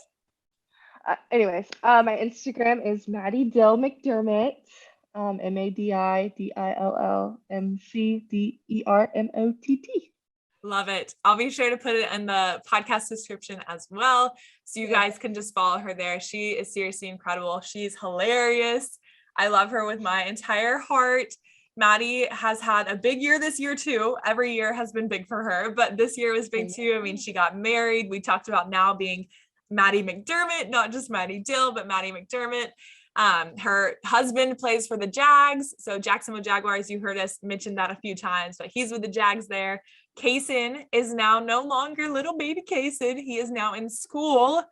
Anyways, my Instagram is Madison Dill McDermott. MADIDILLMCDERMOTT. Love it. I'll be sure to put it in the podcast description as well. So you guys can just follow her there. She is seriously incredible. She's hilarious. I love her with my entire heart. Madi has had a big year this year too. Every year has been big for her, but this year was big too. I mean, she got married. We talked about now being Madi McDermott, not just Madison Dill, but Madi McDermott. Her husband plays for the Jags. So Jacksonville Jaguars, you heard us mention that a few times, but he's with the Jags there. Kaysen is now no longer little baby Kaysen. He is now in school.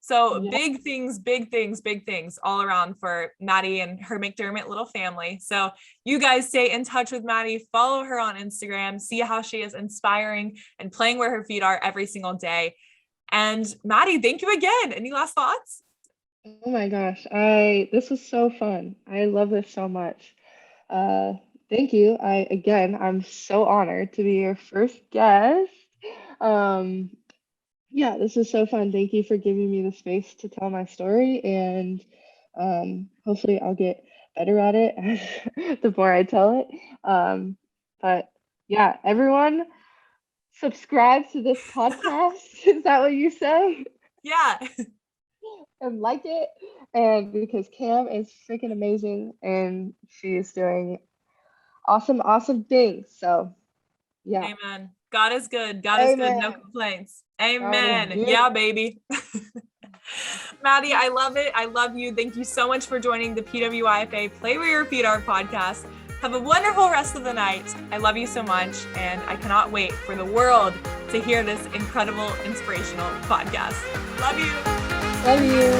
So big things all around for Madi and her McDermott little family. So you guys stay in touch with Madi, follow her on Instagram, see how she is inspiring and playing where her feet are every single day. And Madi, thank you again. Any last thoughts? Oh my gosh, this was so fun. I love this so much. Thank you. I'm so honored to be your first guest. Yeah, this was so fun. Thank you for giving me the space to tell my story, and hopefully I'll get better at it the more I tell it. But yeah, everyone subscribe to this podcast. Is that what you say? Yeah. And like it, and because Cam is freaking amazing and she is doing awesome things. So yeah. Amen. God is good. God is good. No complaints. Amen. Yeah, baby. Madi, I love it. I love you. Thank you so much for joining the PWYFA Play Where Your Feet Are podcast. Have a wonderful rest of the night. I love you so much, and I cannot wait for the world to hear this incredible, inspirational podcast. Love you. Love you.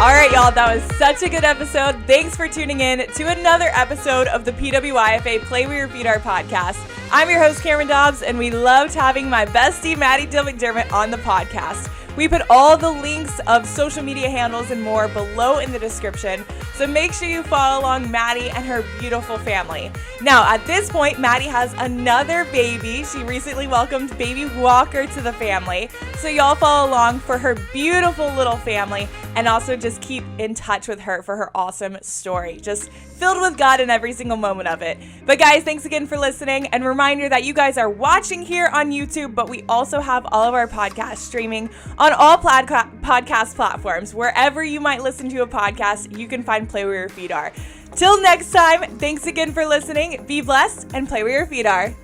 All right, y'all, that was such a good episode. Thanks for tuning in to another episode of the PWYFA Play Where Your Feet Are podcast. I'm your host, Cameron Dobbs, and we loved having my bestie, Madison Dill McDermott, on the podcast. We put all the links of social media handles and more below in the description, so make sure you follow along Madi and her beautiful family. Now, at this point, Madi has another baby. She recently welcomed baby Walker to the family, so y'all follow along for her beautiful little family, and also just keep in touch with her for her awesome story. Just filled with God in every single moment of it. But guys, thanks again for listening, and reminder that you guys are watching here on YouTube, but we also have all of our podcasts streaming on all podcast platforms. Wherever you might listen to a podcast, you can find Play Where Your Feet Are. Till next time, thanks again for listening. Be blessed and play where your feet are.